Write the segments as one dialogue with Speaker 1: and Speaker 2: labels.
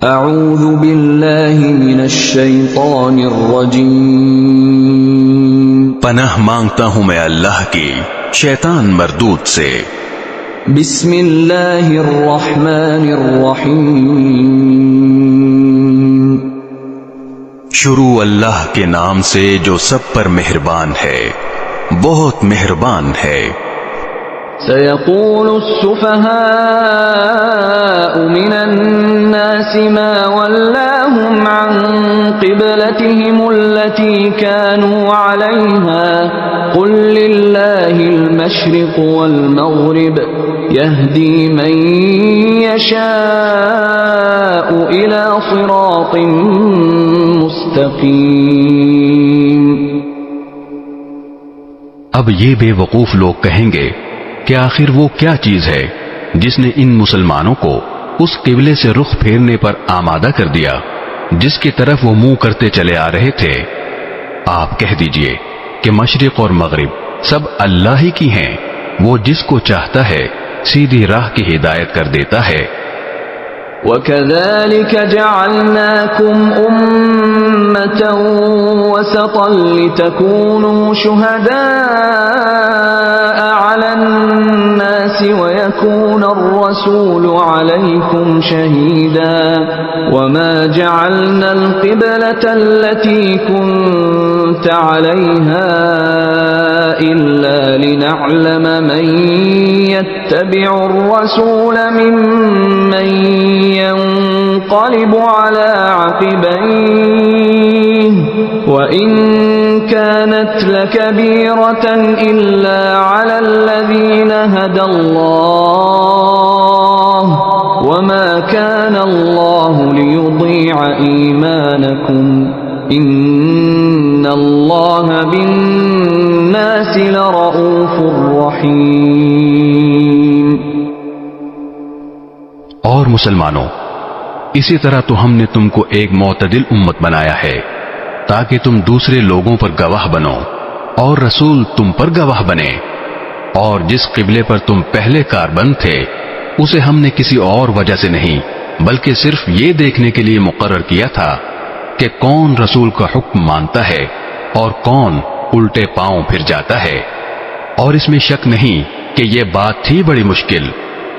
Speaker 1: اعوذ باللہ من الشیطان الرجیم،
Speaker 2: پناہ مانگتا ہوں میں اللہ کی شیطان مردود سے۔
Speaker 1: بسم اللہ الرحمن الرحیم،
Speaker 2: شروع اللہ کے نام سے جو سب پر مہربان ہے، بہت مہربان ہے۔
Speaker 1: سيقول السفهاء من الناس ما ولاهم عن قبلتهم التي كانوا عليها قل لله المشرق والمغرب يهدي من يشاء إلى صراط مستقيم۔
Speaker 3: اب یہ بے وقوف لوگ کہیں گے کہ آخر وہ کیا چیز ہے جس نے ان مسلمانوں کو اس قبلے سے رخ پھیرنے پر آمادہ کر دیا جس کی طرف وہ منہ کرتے چلے آ رہے تھے۔ آپ کہہ دیجئے کہ مشرق اور مغرب سب اللہ ہی کی ہیں، وہ جس کو چاہتا ہے سیدھی راہ کی ہدایت کر دیتا ہے۔
Speaker 1: وَكَذَلِكَ جَعَلْنَاكُمْ أُمَّةً وَسَطًا لِتَكُونُوا شُهَدَاءَ عَلَى النَّاسِ وَيَكُونَ الرَّسُولُ عَلَيْكُمْ شَهِيدًا وَمَا جَعَلْنَا الْقِبْلَةَ الَّتِي كُنْتَ عَلَيْهَا إِلَّا لِنَعْلَمَ مَنْ يَتَّبِعُ الرَّسُولَ مِمَّنْ ينقلب على عقبيه وإن كانت لكبيرة إلا على الذين هدى الله وما كان الله ليضيع إيمانكم إن الله بالناس لرؤوف رحيم۔
Speaker 3: اور مسلمانوں، اسی طرح تو ہم نے تم کو ایک معتدل امت بنایا ہے تاکہ تم دوسرے لوگوں پر گواہ بنو اور رسول تم پر گواہ بنے۔ اور جس قبلے پر تم پہلے کاربند تھے اسے ہم نے کسی اور وجہ سے نہیں بلکہ صرف یہ دیکھنے کے لیے مقرر کیا تھا کہ کون رسول کا حکم مانتا ہے اور کون الٹے پاؤں پھر جاتا ہے۔ اور اس میں شک نہیں کہ یہ بات تھی بڑی مشکل،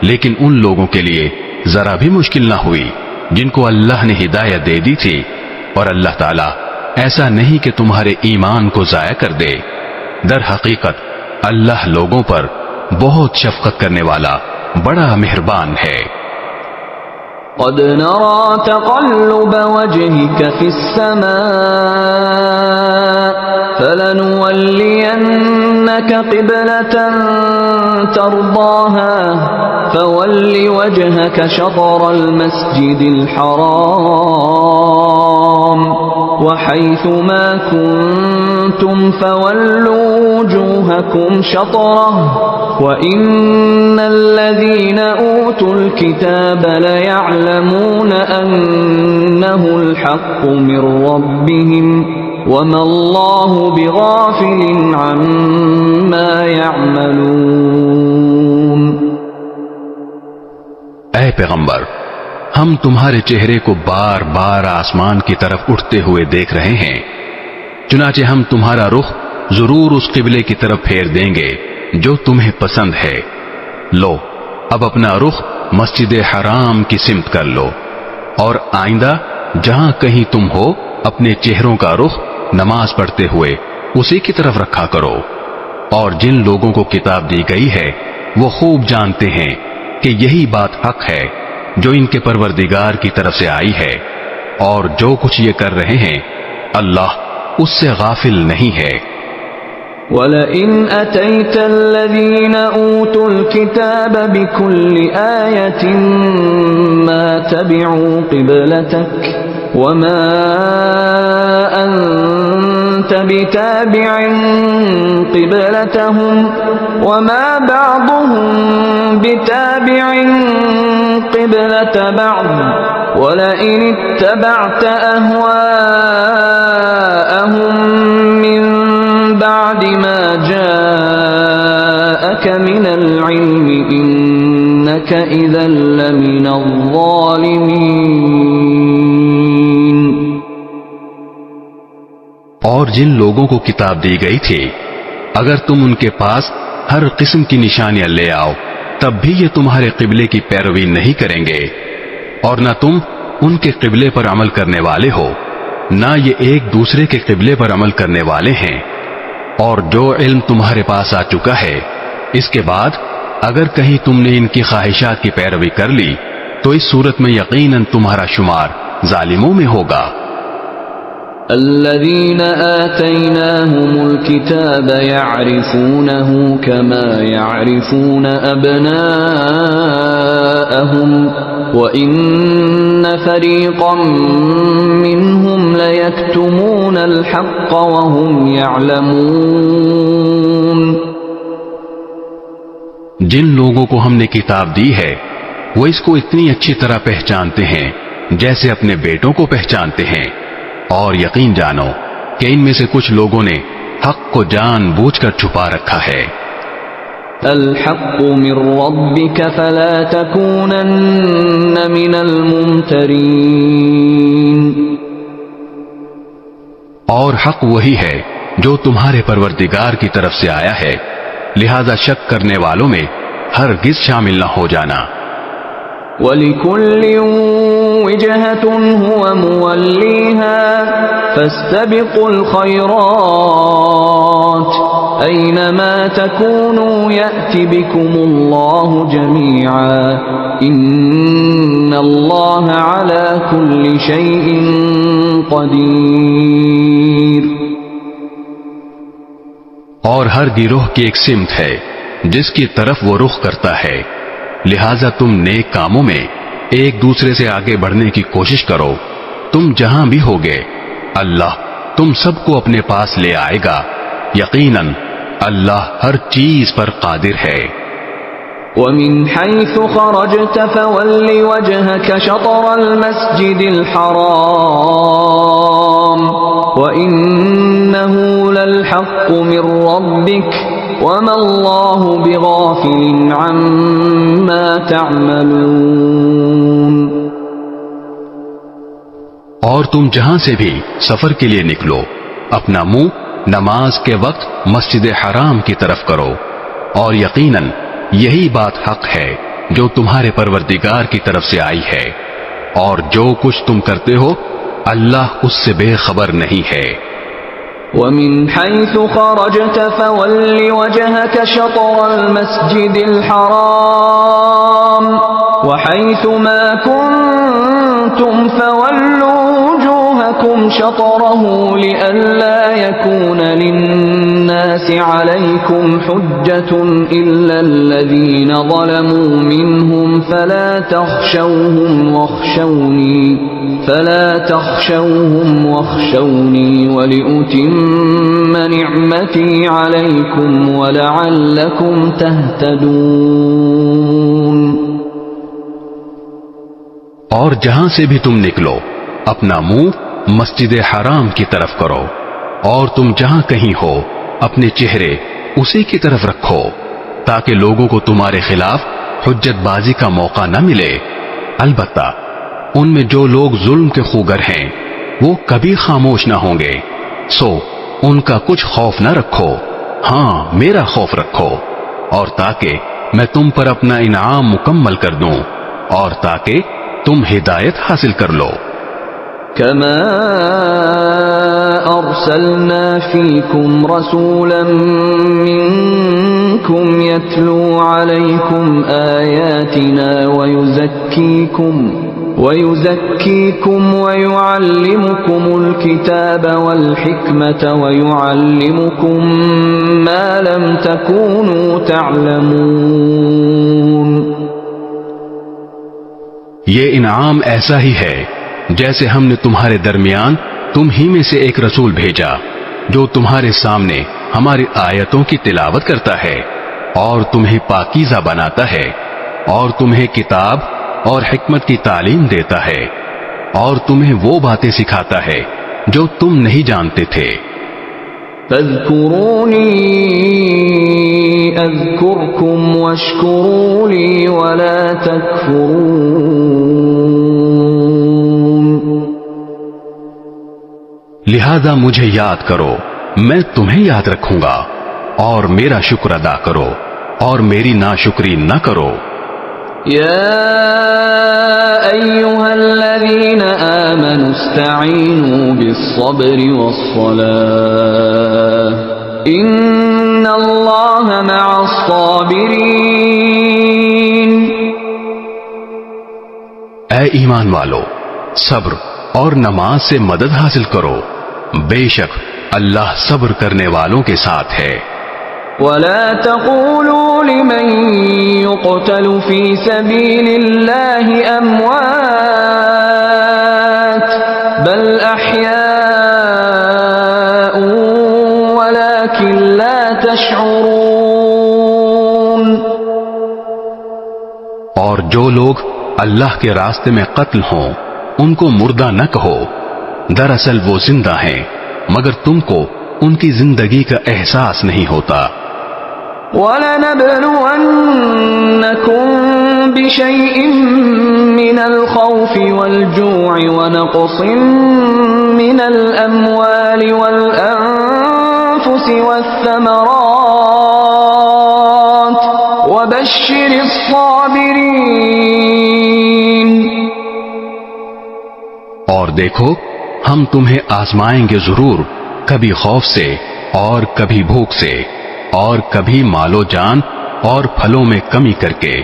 Speaker 3: لیکن ان لوگوں کے لیے ذرا بھی مشکل نہ ہوئی جن کو اللہ نے ہدایت دے دی تھی، اور اللہ تعالیٰ ایسا نہیں کہ تمہارے ایمان کو ضائع کر دے۔ در حقیقت اللہ لوگوں پر بہت شفقت کرنے والا بڑا مہربان ہے۔
Speaker 1: قد نرى تقلب وجهك في السماء فلنولينك قبلة ترضاها فول وجهك شطر المسجد الحرام وحيث ما كنتم فولوا وجوهكم شطره وإن الذين أوتوا الكتاب ليعلمون أنه الحق من ربهم وما الله بغافل عما يعملون۔
Speaker 3: اے پیغمبر، ہم تمہارے چہرے کو بار بار آسمان کی طرف اٹھتے ہوئے دیکھ رہے ہیں، چنانچہ ہم تمہارا رخ ضرور اس قبلے کی طرف پھیر دیں گے جو تمہیں پسند ہے۔ لو اب اپنا رخ مسجد حرام کی سمت کر لو، اور آئندہ جہاں کہیں تم ہو اپنے چہروں کا رخ نماز پڑھتے ہوئے اسی کی طرف رکھا کرو۔ اور جن لوگوں کو کتاب دی گئی ہے وہ خوب جانتے ہیں کہ یہی بات حق ہے جو ان کے پروردگار کی طرف سے آئی ہے، اور جو کچھ یہ کر رہے ہیں اللہ اس سے غافل نہیں ہے۔
Speaker 1: وَلَئِنْ أَتَيْتَ الَّذِينَ أُوتُوا الْكِتَابَ بِكُلِّ آيَةٍ مَا تَبِعُوا قِبْلَتَكَ وَمَا أَنْتَ بِتَابِعٍ قِبْلَتَهُمْ وَمَا بَعْضُهُمْ بِتَابِعٍ قِبْلَةَ بَعْضٍ وَلَئِنِ اتَّبَعْتَ أَهْوَاءَهُمْ مِنْ بعد ما جاءك من العلم إنك إذا لمن الظالمين۔
Speaker 3: اور جن لوگوں کو کتاب دی گئی تھی اگر تم ان کے پاس ہر قسم کی نشانیاں لے آؤ تب بھی یہ تمہارے قبلے کی پیروی نہیں کریں گے، اور نہ تم ان کے قبلے پر عمل کرنے والے ہو نہ یہ ایک دوسرے کے قبلے پر عمل کرنے والے ہیں۔ اور جو علم تمہارے پاس آ چکا ہے اس کے بعد اگر کہیں تم نے ان کی خواہشات کی پیروی کر لی تو اس صورت میں یقیناً تمہارا شمار ظالموں میں ہوگا۔
Speaker 1: الذين آتيناهم الكتاب يعرفونه كما يعرفون أبناءهم وإن فريقا منهم ليكتمون الحق وهم يعلمون۔
Speaker 3: جن لوگوں کو ہم نے کتاب دی ہے وہ اس کو اتنی اچھی طرح پہچانتے ہیں جیسے اپنے بیٹوں کو پہچانتے ہیں، اور یقین جانو کہ ان میں سے کچھ لوگوں نے حق کو جان بوجھ کر چھپا رکھا ہے۔
Speaker 1: الحق من ربك فلا تكونن من الممترين۔
Speaker 3: اور حق وہی ہے جو تمہارے پروردگار کی طرف سے آیا ہے، لہذا شک کرنے والوں میں ہرگز شامل نہ ہو جانا۔
Speaker 1: وَلِكُلٍّ وِجْهَةٌ هُوَ مُوَلِّيهَا فَاسْتَبِقُوا الْخَيْرَاتِ أَيْنَمَا تَكُونُوا يَأْتِ بِكُمُ اللَّهُ جَمِيعًا إِنَّ اللَّهَ عَلَى كُلِّ شَيْءٍ قَدِيرٌ۔
Speaker 3: اور ہر گروہ کی ایک سمت ہے جس کی طرف وہ رخ کرتا ہے، لہذا تم نیک کاموں میں ایک دوسرے سے آگے بڑھنے کی کوشش کرو۔ تم جہاں بھی ہوگے اللہ تم سب کو اپنے پاس لے آئے گا، یقیناً اللہ ہر چیز پر قادر ہے۔
Speaker 1: وَمِنْ حَيْثُ خَرَجْتَ فَوَلِّ وَجْهَكَ شَطْرَ الْمَسْجِدِ الْحَرَامِ وَإِنَّهُ لَلْحَقُّ مِنْ رَبِّكَ وَمَا اللَّهُ بِغَافِلٍ عَمَّا تَعْمَلُونَ۔
Speaker 3: اور تم جہاں سے بھی سفر کے لیے نکلو اپنا منہ نماز کے وقت مسجد حرام کی طرف کرو، اور یقیناً یہی بات حق ہے جو تمہارے پروردگار کی طرف سے آئی ہے، اور جو کچھ تم کرتے ہو اللہ اس سے بے خبر نہیں ہے۔
Speaker 1: وَمِنْ حَيْثُ خَرَجْتَ فَوَلِّ وَجْهَكَ شَطْرَ الْمَسْجِدِ الْحَرَامِ وَحَيْثُ مَا كُنْتُمْ فَوَلُّوا وُجُوهَكُمْ شَطْرَهُ لِئَلَّا يَكُونَ لِلنَّاسِ عَلَيْكُمْ حُجَّةٌ إِلَّا الَّذِينَ ظَلَمُوا مِنْهُمْ فَلَا تَخْشَوْهُمْ وَاخْشَوْنِي وَلِأُتِمَّ نِعْمَتِي عَلَيْكُمْ وَلَعَلَّكُمْ تَهْتَدُونَ۔
Speaker 3: اور جہاں سے بھی تم نکلو اپنا منہ مسجد حرام کی طرف کرو، اور تم جہاں کہیں ہو اپنے چہرے اسی کی طرف رکھو تاکہ لوگوں کو تمہارے خلاف حجت بازی کا موقع نہ ملے۔ البتہ ان میں جو لوگ ظلم کے خوگر ہیں وہ کبھی خاموش نہ ہوں گے، سو ان کا کچھ خوف نہ رکھو، ہاں میرا خوف رکھو، اور تاکہ میں تم پر اپنا انعام مکمل کر دوں اور تاکہ تم ہدایت حاصل کر لو۔
Speaker 1: كما أرسلنا فيكم رسولا منكم يتلو عليكم آياتنا ويزكيكم ويعلمكم الكتاب والحكمة ويعلمكم ما لم تكونوا تعلمون۔
Speaker 3: یہ انعام ایسا ہی ہے جیسے ہم نے تمہارے درمیان تم ہی میں سے ایک رسول بھیجا جو تمہارے سامنے ہماری آیتوں کی تلاوت کرتا ہے اور تمہیں پاکیزہ بناتا ہے اور تمہیں کتاب اور حکمت کی تعلیم دیتا ہے اور تمہیں وہ باتیں سکھاتا ہے جو تم نہیں جانتے تھے۔
Speaker 1: فاذکرونی اذکرکم واشکروا لی ولا تکفرون۔
Speaker 3: لہذا مجھے یاد کرو، میں تمہیں یاد رکھوں گا، اور میرا شکر ادا کرو اور میری ناشکری نہ کرو۔
Speaker 1: يا أيها الذين آمنوا استعينوا بالصبر والصلاة إن الله مع الصابرين۔
Speaker 3: اے ایمان والو، صبر اور نماز سے مدد حاصل کرو، بے شک اللہ صبر کرنے والوں کے ساتھ ہے۔
Speaker 1: ولا تقولوا لمن يقتل في سبيل الله أموات بل أحياء ولكن لا تشعرون۔
Speaker 3: اور جو لوگ اللہ کے راستے میں قتل ہوں ان کو مردہ نہ کہو، دراصل وہ زندہ ہیں مگر تم کو ان کی زندگی کا احساس نہیں ہوتا۔
Speaker 1: وَلَنَبْلُوَنَّكُمْ بِشَيْءٍ مِّنَ الْخَوْفِ وَالْجُوعِ وَنَقْصٍ مِّنَ الْأَمْوَالِ وَالْأَنفُسِ وَالثَّمَرَاتِ وَبَشِّرِ الصَّابِرِينَ۔ اور دیکھو ہم تمہیں آزمائیں گے ضرور، کبھی خوف سے اور کبھی بھوک سے اور کبھی مال و جان اور پھلوں میں کمی کر کے،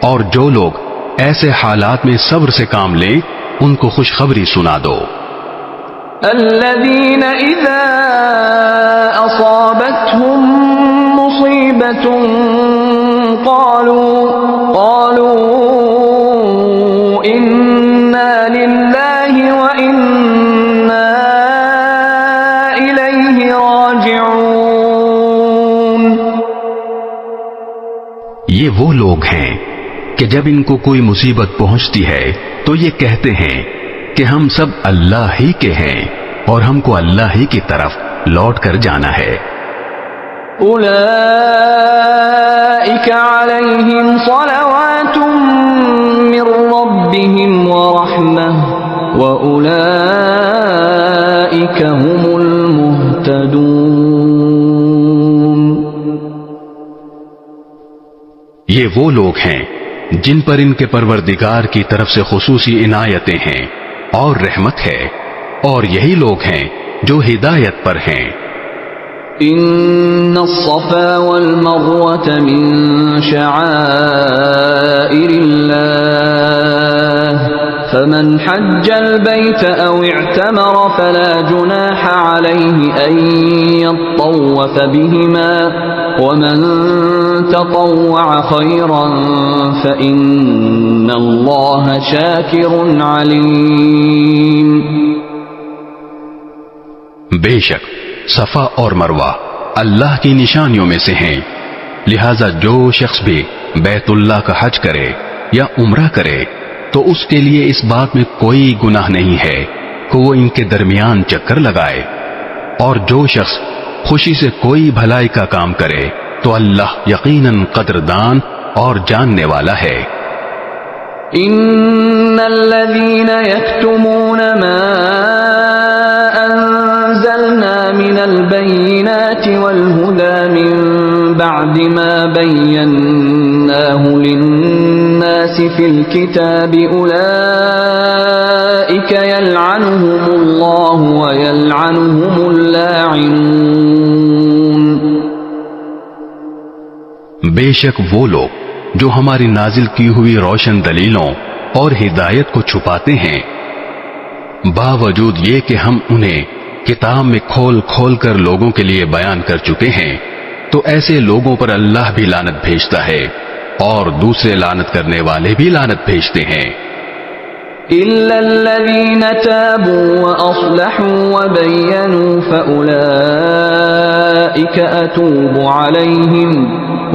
Speaker 1: اور جو لوگ ایسے حالات میں صبر سے کام لیں ان کو خوشخبری سنا دو۔ الذين إذا أصابتهم مصيبة قالوا إنا لله وإنا إليه راجعون۔
Speaker 3: یہ وہ لوگ ہیں کہ جب ان کو کوئی مصیبت پہنچتی ہے تو یہ کہتے ہیں کہ ہم سب اللہ ہی کے ہیں اور ہم کو اللہ ہی کی طرف لوٹ کر جانا ہے۔
Speaker 1: أولئك عليهم صلوات من ربهم ورحمة وأولئك هم المهتدون۔
Speaker 3: یہ وہ لوگ ہیں جن پر ان کے پروردگار کی طرف سے خصوصی عنایتیں ہیں اور رحمت ہے، اور یہی لوگ ہیں جو ہدایت پر ہیں۔
Speaker 1: إن الصفا والمروة من شعائر الله فمن حج البيت أو اعتمر فلا جناح عليه أن يطوف بهما ومن تطوع خيرا فإن الله شاكر عليم۔
Speaker 3: بے شک صفا اور مروہ اللہ کی نشانیوں میں سے ہیں، لہذا جو شخص بھی بیت اللہ کا حج کرے یا عمرہ کرے تو اس کے لیے اس بات میں کوئی گناہ نہیں ہے کہ وہ ان کے درمیان چکر لگائے، اور جو شخص خوشی سے کوئی بھلائی کا کام کرے تو اللہ یقیناً قدردان اور جاننے والا ہے۔
Speaker 1: ان الذين يكتمون ما انزلنا من البينات والهدى من بعد ما بيناه للناس في الكتاب اولئك يلعنهم الله ويلعنهم اللاعنون۔
Speaker 3: بے شک وہ لوگ جو ہماری نازل کی ہوئی روشن دلیلوں اور ہدایت کو چھپاتے ہیں، باوجود یہ کہ ہم انہیں کتاب میں کھول کھول کر لوگوں کے لیے بیان کر چکے ہیں، تو ایسے لوگوں پر اللہ بھی لعنت بھیجتا ہے اور دوسرے لعنت کرنے والے بھی لعنت بھیجتے ہیں۔
Speaker 1: إلا الذين تابوا وأصلحوا وبينوا فأولئك أتوب عليهم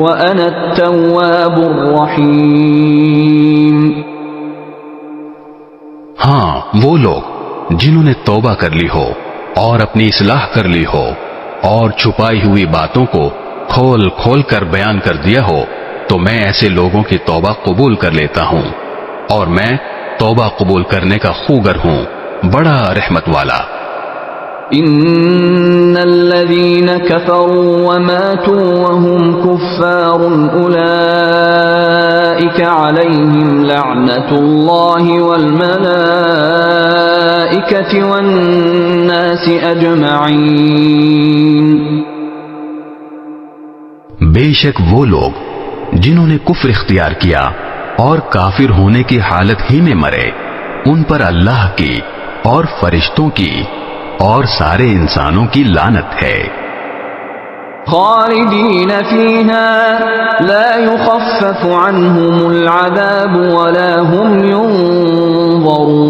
Speaker 1: وأنا التواب الرحيم۔
Speaker 3: ہاں وہ لوگ جنہوں نے توبہ کر لی ہو اور اپنی اصلاح کر لی ہو اور چھپائی ہوئی باتوں کو کھول کھول کر بیان کر دیا ہو، تو میں ایسے لوگوں کی توبہ قبول کر لیتا ہوں، اور میں توبہ قبول کرنے کا خوگر ہوں، بڑا رحمت والا۔
Speaker 4: ان الذين كفروا وماتوا وهم كفار اولئك عليهم لعنة الله والملائكة والناس اجمعين.
Speaker 3: بے شک وہ لوگ جنہوں نے کفر اختیار کیا اور کافر ہونے کی حالت ہی میں مرے، ان پر اللہ کی اور فرشتوں کی اور سارے انسانوں کی لعنت ہے.
Speaker 4: خالدین فیہا لا یخفف عنہم العذاب ولا هم ينظرون.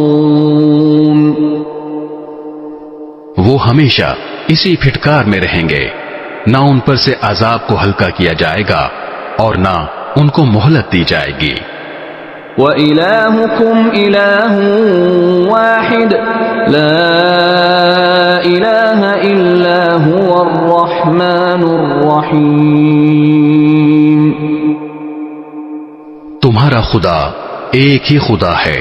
Speaker 3: وہ ہمیشہ اسی پھٹکار میں رہیں گے، نہ ان پر سے عذاب کو ہلکا کیا جائے گا اور نہ ان کو مہلت دی جائے گی.
Speaker 4: وَإِلَٰهُكُمْ إِلَٰهٌ وَاحِدٌ لَا إِلَٰهَ إِلَّا هُوَ الرَّحْمَٰنُ الرَّحِيمُ.
Speaker 3: تمہارا خدا ایک ہی خدا ہے،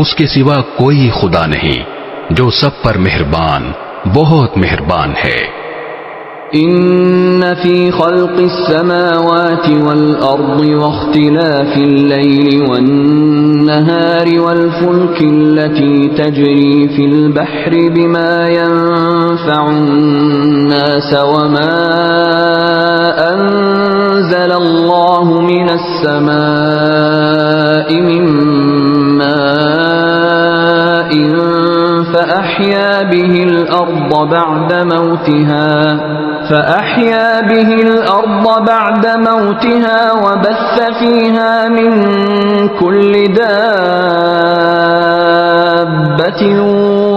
Speaker 3: اس کے سوا کوئی خدا نہیں، جو سب پر مہربان، بہت مہربان ہے.
Speaker 4: ان فی خلق السماوات والارض واختلاف الليل والنهار والفلك التي تجري في البحر بما ينفع الناس وما انزل الله من السماء من ماء فأحيا به الأرض بعد موتها وبث فيها من كل دابة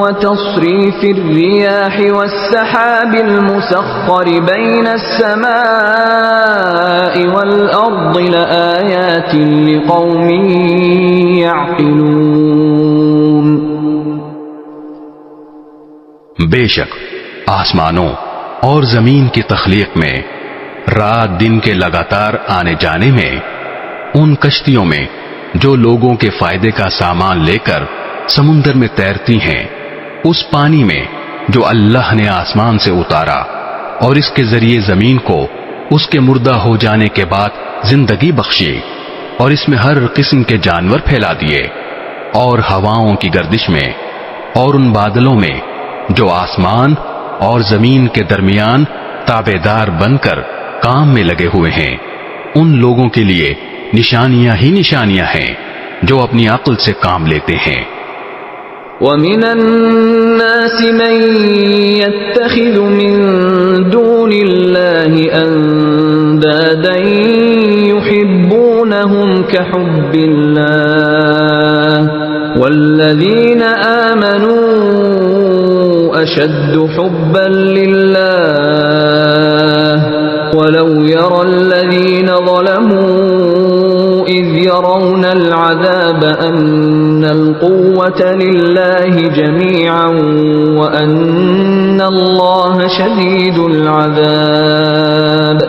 Speaker 4: وتصريف الرياح والسحاب المسخر بين السماء والأرض لآيات لقوم يعقلون.
Speaker 3: بے شک آسمانوں اور زمین کی تخلیق میں، رات دن کے لگاتار آنے جانے میں، ان کشتیوں میں جو لوگوں کے فائدے کا سامان لے کر سمندر میں تیرتی ہیں، اس پانی میں جو اللہ نے آسمان سے اتارا اور اس کے ذریعے زمین کو اس کے مردہ ہو جانے کے بعد زندگی بخشی، اور اس میں ہر قسم کے جانور پھیلا دیے، اور ہواؤں کی گردش میں اور ان بادلوں میں جو آسمان اور زمین کے درمیان تابع دار بن کر کام میں لگے ہوئے ہیں، ان لوگوں کے لیے نشانیاں ہی نشانیاں ہیں جو اپنی عقل سے کام لیتے ہیں.
Speaker 4: وَمِنَ النَّاسِ مَن يَتَّخِذُ مِن دُونِ اللَّهِ أَندَادًا يُحِبُّونَهُمْ كَحُبِّ اللَّهِ وَالَّذِينَ آمَنُوا أَشَدُّ حُبًّا لِلَّهِ وَلَوْ يَرَى الَّذِينَ ظَلَمُوا إِذْ يَرَوْنَ الْعَذَابَ أَنَّ الْقُوَّةَ لِلَّهِ جَمِيعًا وَأَنَّ اللَّهَ شَدِيدُ الْعَذَابِ.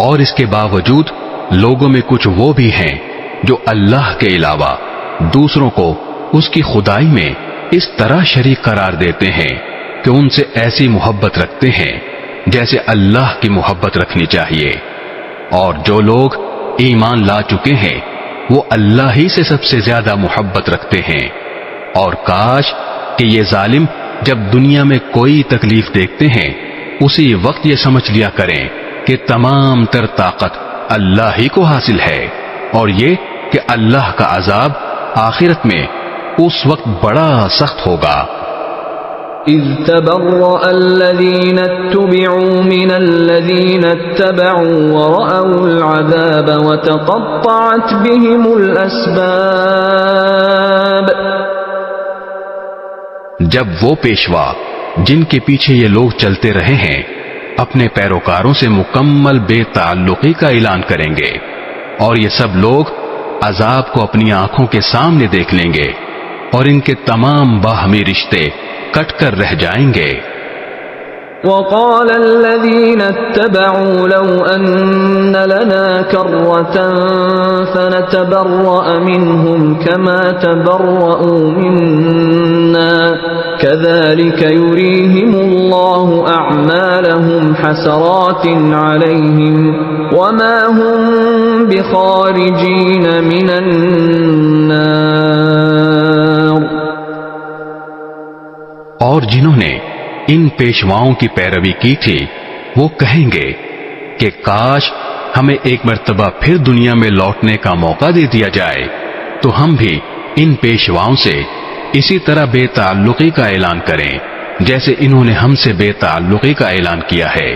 Speaker 3: اور اس کے باوجود لوگوں میں کچھ وہ بھی ہیں جو اللہ کے علاوہ دوسروں کو اس کی خدائی میں اس طرح شریک قرار دیتے ہیں کہ ان سے ایسی محبت رکھتے ہیں جیسے اللہ کی محبت رکھنی چاہیے. اور جو لوگ ایمان لا چکے ہیں وہ اللہ ہی سے سب سے زیادہ محبت رکھتے ہیں. اور کاش کہ یہ ظالم جب دنیا میں کوئی تکلیف دیکھتے ہیں اسی وقت یہ سمجھ لیا کریں کہ تمام تر طاقت اللہ ہی کو حاصل ہے، اور یہ کہ اللہ کا عذاب آخرت میں اس وقت بڑا سخت ہوگا.
Speaker 4: اذ تبرأ الذين اتبعوا من الذين اتبعوا ورأوا العذاب وتقطعت بهم الأسباب.
Speaker 3: جب وہ پیشوا جن کے پیچھے یہ لوگ چلتے رہے ہیں اپنے پیروکاروں سے مکمل بے تعلقی کا اعلان کریں گے، اور یہ سب لوگ عذاب کو اپنی آنکھوں کے سامنے دیکھ لیں گے، اور ان کے تمام باہمی رشتے کٹ کر رہ جائیں گے.
Speaker 4: وقال الذين اتبعوا لو أن لنا كرة فنتبرأ منهم كما تبرؤوا منا كذلك يريهم الله أعمالهم حسرات عليهم وما هم بخارجين من النار.
Speaker 3: اور جنہوں نے ان پیشواؤں کی پیروی کی تھی وہ کہیں گے کہ کاش ہمیں ایک مرتبہ پھر دنیا میں لوٹنے کا موقع دے دیا جائے تو ہم بھی ان پیشواؤں سے اسی طرح بے تعلقی کا اعلان کریں جیسے انہوں نے ہم سے بے تعلقی کا اعلان کیا ہے.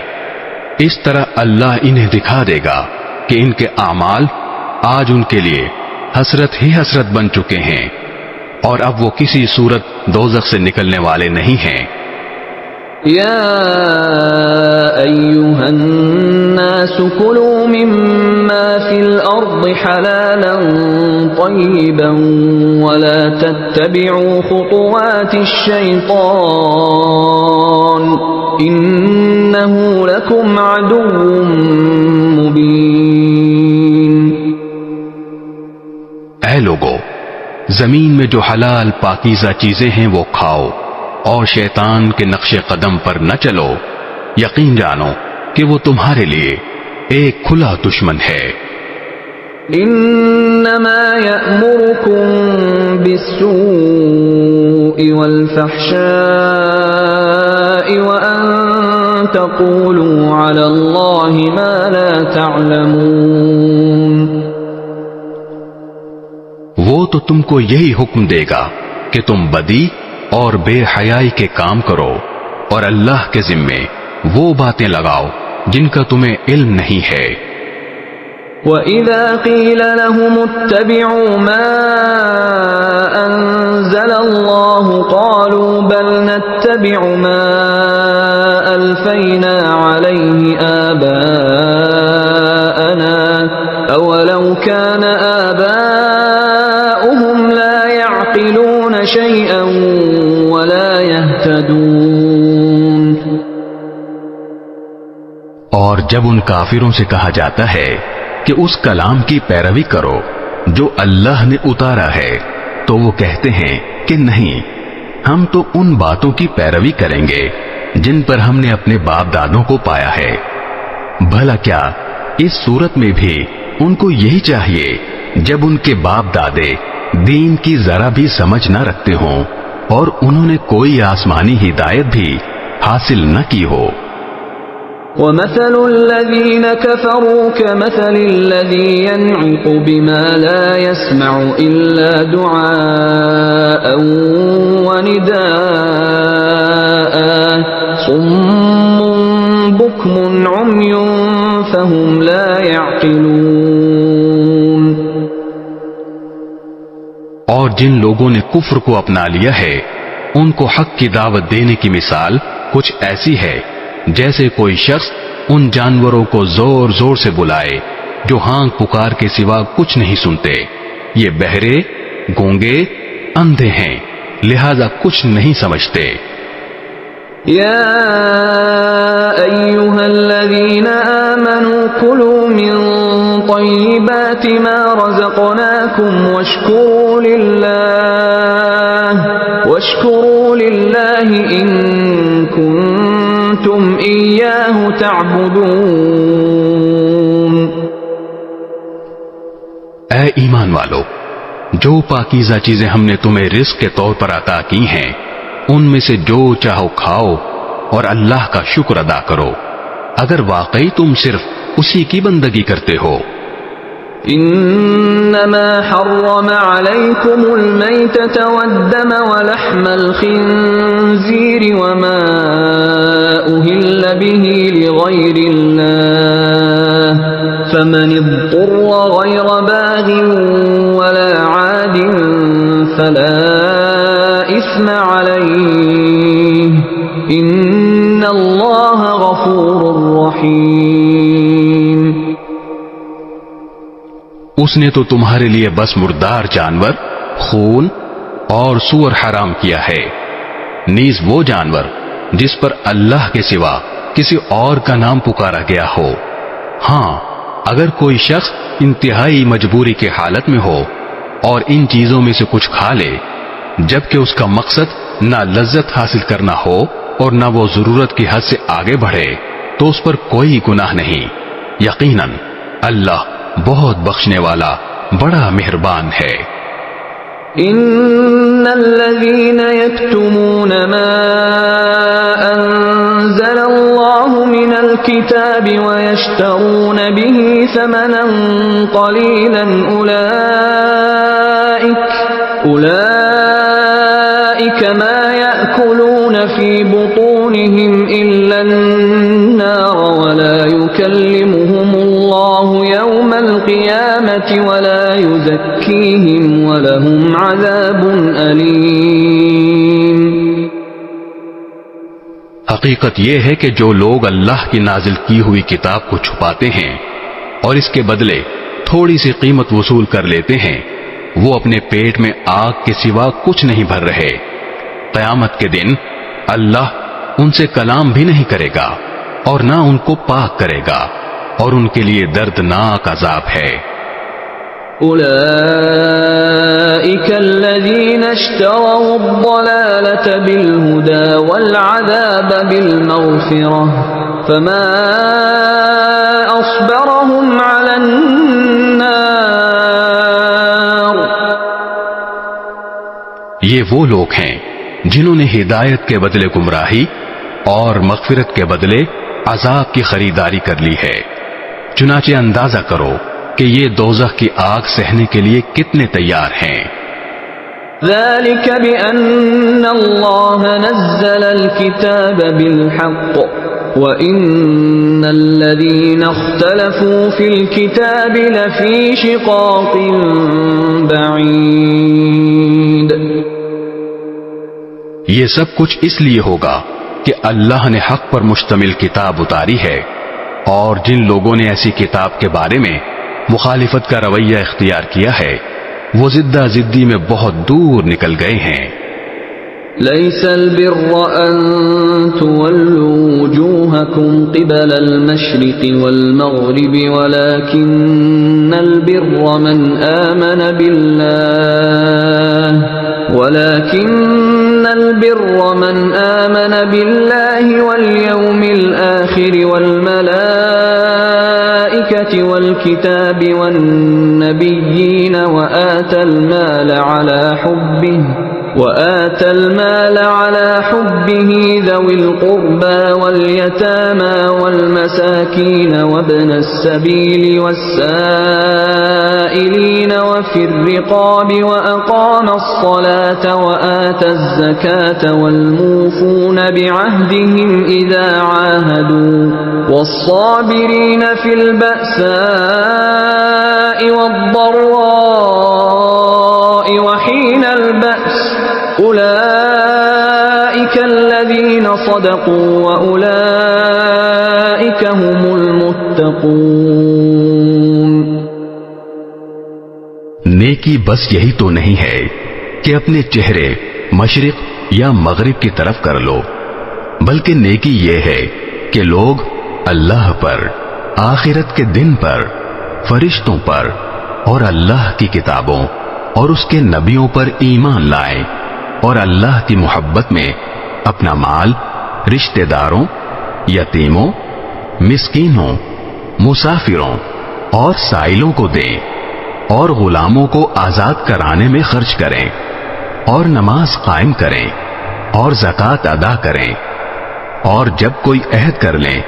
Speaker 3: اس طرح اللہ انہیں دکھا دے گا کہ ان کے اعمال آج ان کے لیے حسرت ہی حسرت بن چکے ہیں اور اب وہ کسی صورت دوزخ سے نکلنے والے نہیں ہیں.
Speaker 4: يا أيها الناس كلوا مما في الأرض حلالا طيبا ولا تتبعوا خطوات الشيطان إنه لكم عدو مبين.
Speaker 3: اے لوگو، زمین میں جو حلال پاکیزہ چیزیں ہیں وہ کھاؤ اور شیطان کے نقش قدم پر نہ چلو، یقین جانو کہ وہ تمہارے لیے ایک کھلا دشمن ہے.
Speaker 4: انما یأمرکم بالسوء والفحشاء وان تقولوا علی اللہ ما لا تعلمون.
Speaker 3: وہ تو تم کو یہی حکم دے گا کہ تم بدی اور بے حیائی کے کام کرو اور اللہ کے ذمے وہ باتیں لگاؤ جن کا تمہیں علم نہیں ہے.
Speaker 4: وَإِذَا قِيلَ لَهُمُ اتَّبِعُوا مَا أَنزَلَ اللَّهُ قَالُوا بَلْ نَتَّبِعُ مَا أَلْفَيْنَا عَلَيْهِ آبَاءَنَا أَوَلَوْ كَانَ آبَاؤُهُمْ لَا يَعْقِلُونَ شَيْئًا وَلَا يَهْتَدُونَ.
Speaker 3: اور جب ان کافروں سے کہا جاتا ہے کہ اس کلام کی پیروی کرو جو اللہ نے اتارا ہے تو وہ کہتے ہیں کہ نہیں، ہم تو ان باتوں کی پیروی کریں گے جن پر ہم نے اپنے باپ دادوں کو پایا ہے. بھلا کیا اس صورت میں بھی ان کو یہی چاہیے جب ان کے باپ دادے دین کی ذرا بھی سمجھ نہ رکھتے ہوں اور انہوں نے کوئی آسمانی ہدایت بھی حاصل نہ کی ہو.
Speaker 4: وَمَثَلُ الَّذِينَ كَفَرُوا كَمَثَلِ الَّذِي يَنْعِقُ بِمَا لَا يَسْمَعُ إِلَّا دُعَاءً وَنِدَاءً صُمٌّ بُكْمٌ عُمْيٌ فَهُمْ لَا يَعْقِلُونَ.
Speaker 3: اور جن لوگوں نے کفر کو اپنا لیا ہے ان کو حق کی دعوت دینے کی مثال کچھ ایسی ہے جیسے کوئی شخص ان جانوروں کو زور زور سے بلائے جو ہانک پکار کے سوا کچھ نہیں سنتے. یہ بہرے، گونگے، اندھے ہیں، لہذا کچھ نہیں سمجھتے.
Speaker 4: یا ایھا الذین آمنوا کلوا من طیبات ما رزقناکم واشکروا للہ ان کنتم ایاہ تعبدون.
Speaker 3: اے ایمان والو، جو پاکیزہ چیزیں ہم نے تمہیں رزق کے طور پر عطا کی ہیں ان میں سے جو چاہو کھاؤ اور اللہ کا شکر ادا کرو اگر واقعی تم صرف اسی کی بندگی کرتے ہو.
Speaker 4: انما حرم علیکم المیتۃ والدم ولحم الخنزیر وما اہل به لغیر اللہ فمن اضطر غیر باغ ولا عاد فلا اثم علیہ ان اللہ غفور رحیم.
Speaker 3: اس نے تو تمہارے لیے بس مردار جانور، خون اور سور حرام کیا ہے، نیز وہ جانور جس پر اللہ کے سوا کسی اور کا نام پکارا گیا ہو. ہاں، اگر کوئی شخص انتہائی مجبوری کی حالت میں ہو اور ان چیزوں میں سے کچھ کھا لے جبکہ اس کا مقصد نہ لذت حاصل کرنا ہو اور نہ وہ ضرورت کی حد سے آگے بڑھے تو اس پر کوئی گناہ نہیں. یقیناً اللہ بہت بخشنے والا بڑا مہربان ہے.
Speaker 4: ان الذين يكتمون ما انزل الله من الكتاب ويشترون به ثمنا قليلا اولئك ما يأكلون في بطونهم الا النار ولا يكلمهم الله يوم القيامة ولا يزكيهم ولهم عذاب أليم.
Speaker 3: حقیقت یہ ہے کہ جو لوگ اللہ کی نازل کی ہوئی کتاب کو چھپاتے ہیں اور اس کے بدلے تھوڑی سی قیمت وصول کر لیتے ہیں وہ اپنے پیٹ میں آگ کے سوا کچھ نہیں بھر رہے. قیامت کے دن اللہ ان سے کلام بھی نہیں کرے گا اور نہ ان کو پاک کرے گا اور ان کے لیے دردناک عذاب ہے.
Speaker 4: أولئك الذين اشتروا الضلالة بالهدى والعذاب بالمغفرة فما أصبرهم على النار.
Speaker 3: یہ وہ لوگ ہیں جنہوں نے ہدایت کے بدلے گمراہی اور مغفرت کے بدلے عذاب کی خریداری کر لی ہے. چنانچہ اندازہ کرو کہ یہ دوزخ کی آگ سہنے کے لیے کتنے تیار ہیں.
Speaker 4: ذلك بأن الله نزل الكتاب بالحق وإن الذين اختلفوا في الكتاب لفي شقاق بعيد.
Speaker 3: یہ سب کچھ اس لیے ہوگا کہ اللہ نے حق پر مشتمل کتاب اتاری ہے اور جن لوگوں نے ایسی کتاب کے بارے میں مخالفت کا رویہ اختیار کیا ہے وہ زدہ زدی میں بہت دور نکل گئے ہیں.
Speaker 4: ليس البر أن تولوا وجوهكم قبل المشرق والمغرب ولكن البر من آمن بالله واليوم الآخر والملائكة والكتاب والنبيين وآتى المال على حبه ذوي القربى واليتامى والمساكين وابن السبيل والسائلين وفي الرقاب وأقام الصلاة وآتى الزكاة والموفون بعهدهم إذا عاهدوا والصابرين في البأساء والضراء وحين البأس أولئك الذين صدقوا وأولئك هم المتقون.
Speaker 3: نیکی بس یہی تو نہیں ہے کہ اپنے چہرے مشرق یا مغرب کی طرف کر لو، بلکہ نیکی یہ ہے کہ لوگ اللہ پر، آخرت کے دن پر، فرشتوں پر اور اللہ کی کتابوں اور اس کے نبیوں پر ایمان لائیں اور اللہ کی محبت میں اپنا مال رشتہ داروں، یتیموں، مسکینوں، مسافروں اور سائلوں کو دیں اور غلاموں کو آزاد کرانے میں خرچ کریں اور نماز قائم کریں اور زکوٰۃ ادا کریں، اور جب کوئی عہد کر لیں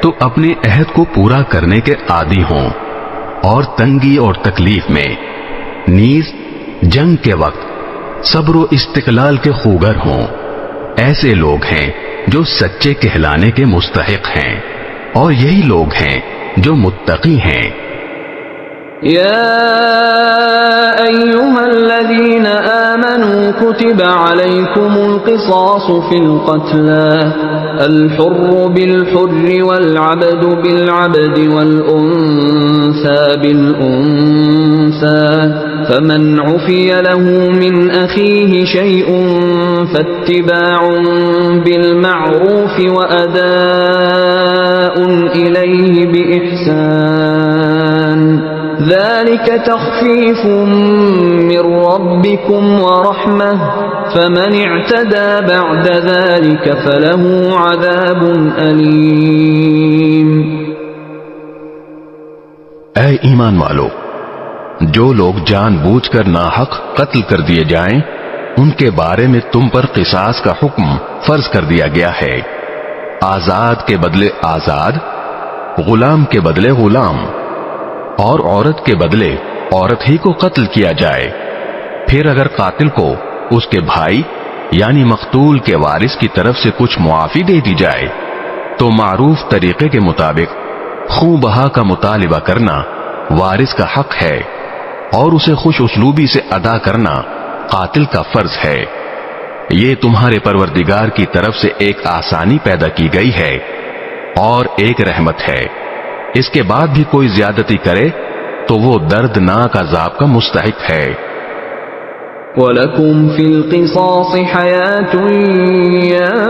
Speaker 3: تو اپنے عہد کو پورا کرنے کے عادی ہوں اور تنگی اور تکلیف میں نیز جنگ کے وقت صبر و استقلال کے خوگر ہوں. ایسے لوگ ہیں جو سچے کہلانے کے مستحق ہیں اور یہی لوگ ہیں جو متقی ہیں.
Speaker 4: يا أيها الذين آمنوا كتب عليكم القصاص في القتلى الحر بالحر والعبد بالعبد والأنثى بالأنثى فمن عفي له من أخيه شيء فاتباع بالمعروف وأداء إليه بإحسان ذلك تخفيف من ربكم ورحمة فمن اعتدى بعد ذلك فله عذاب أليم۔
Speaker 3: اے ایمان والو، جو لوگ جان بوجھ کر ناحق قتل کر دیے جائیں ان کے بارے میں تم پر قصاص کا حکم فرض کر دیا گیا ہے۔ آزاد کے بدلے آزاد، غلام کے بدلے غلام، اور عورت کے بدلے عورت ہی کو قتل کیا جائے۔ پھر اگر قاتل کو اس کے بھائی یعنی مقتول کے وارث کی طرف سے کچھ معافی دے دی جائے تو معروف طریقے کے مطابق خوں بہا کا مطالبہ کرنا وارث کا حق ہے، اور اسے خوش اسلوبی سے ادا کرنا قاتل کا فرض ہے۔ یہ تمہارے پروردگار کی طرف سے ایک آسانی پیدا کی گئی ہے اور ایک رحمت ہے۔ اس کے بعد بھی کوئی زیادتی کرے تو وہ دردناک عذاب کا مستحق ہے۔
Speaker 4: وَلَكُمْ فِي الْقِصَاصِ حَيَاةٌ يَا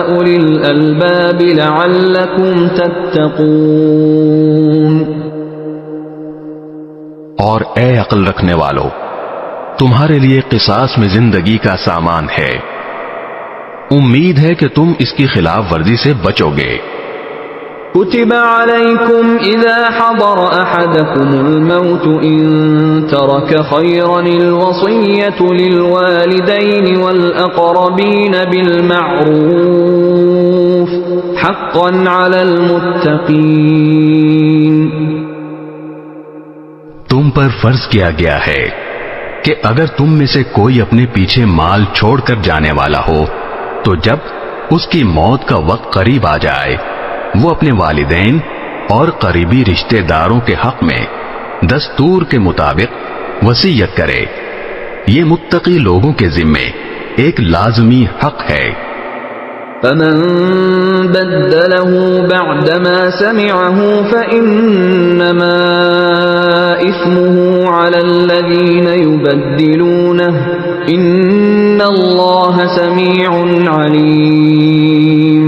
Speaker 4: أُولِي الْأَلْبَابِ لَعَلَّكُمْ تَتَّقُونَ۔
Speaker 3: اور اے عقل رکھنے والو، تمہارے لیے قصاص میں زندگی کا سامان ہے، امید ہے کہ تم اس کی خلاف ورزی سے بچو گے۔
Speaker 4: كتب عليكم إذا حضر أحدكم الموت إن ترك خيرا الوصية للوالدين والأقربين بالمعروف حقا على المتقين۔
Speaker 3: تم پر فرض کیا گیا ہے کہ اگر تم میں سے کوئی اپنے پیچھے مال چھوڑ کر جانے والا ہو تو جب اس کی موت کا وقت قریب آ جائے وہ اپنے والدین اور قریبی رشتہ داروں کے حق میں دستور کے مطابق وصیت کرے۔ یہ متقی لوگوں کے ذمے ایک لازمی حق ہے۔
Speaker 4: فمن بدله بعدما سمعه فإنما إثمه على الذين يبدلونه إن الله سميع عليم۔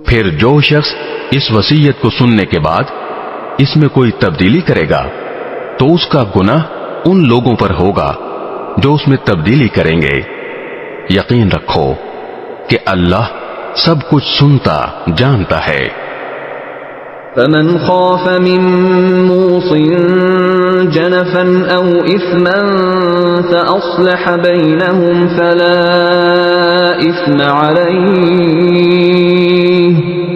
Speaker 3: پھر جو شخص اس وصیت کو سننے کے بعد اس میں کوئی تبدیلی کرے گا تو اس کا گناہ ان لوگوں پر ہوگا جو اس میں تبدیلی کریں گے۔ یقین رکھو کہ اللہ سب کچھ سنتا جانتا ہے۔
Speaker 4: فمن خاف من موص جنفا او اثما فاصلح بينهم فلا اثم عليه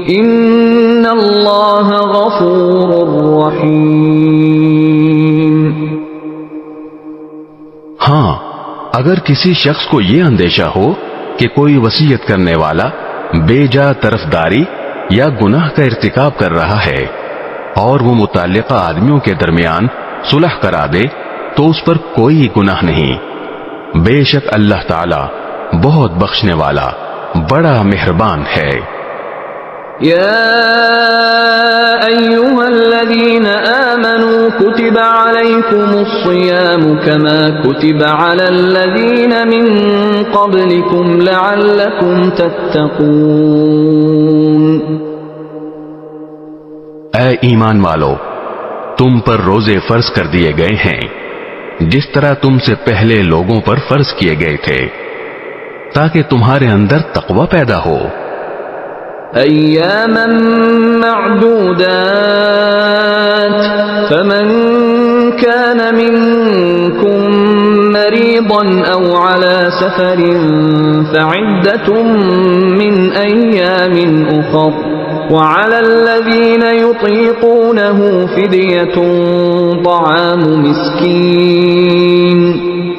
Speaker 4: ان اللہ غفور رحیم۔
Speaker 3: ہاں، اگر کسی شخص کو یہ اندیشہ ہو کہ کوئی وصیت کرنے والا بے جا طرفداری یا گناہ کا ارتکاب کر رہا ہے اور وہ متعلقہ آدمیوں کے درمیان صلح کرا دے تو اس پر کوئی گناہ نہیں۔ بے شک اللہ تعالی بہت بخشنے والا بڑا مہربان ہے۔
Speaker 4: يا أيها الذين آمنوا كتب عليكم الصيام كما كتب على الذين من قبلكم لعلكم تتقون۔
Speaker 3: اے ایمان والو، تم پر روزے فرض کر دیے گئے ہیں جس طرح تم سے پہلے لوگوں پر فرض کیے گئے تھے تاکہ تمہارے اندر تقوی پیدا ہو۔
Speaker 4: أياما معدودات فمن كان منكم مريضا أو على سفر فعدة من أيام أخر وعلى الذين يطيقونه فدية طعام مسكين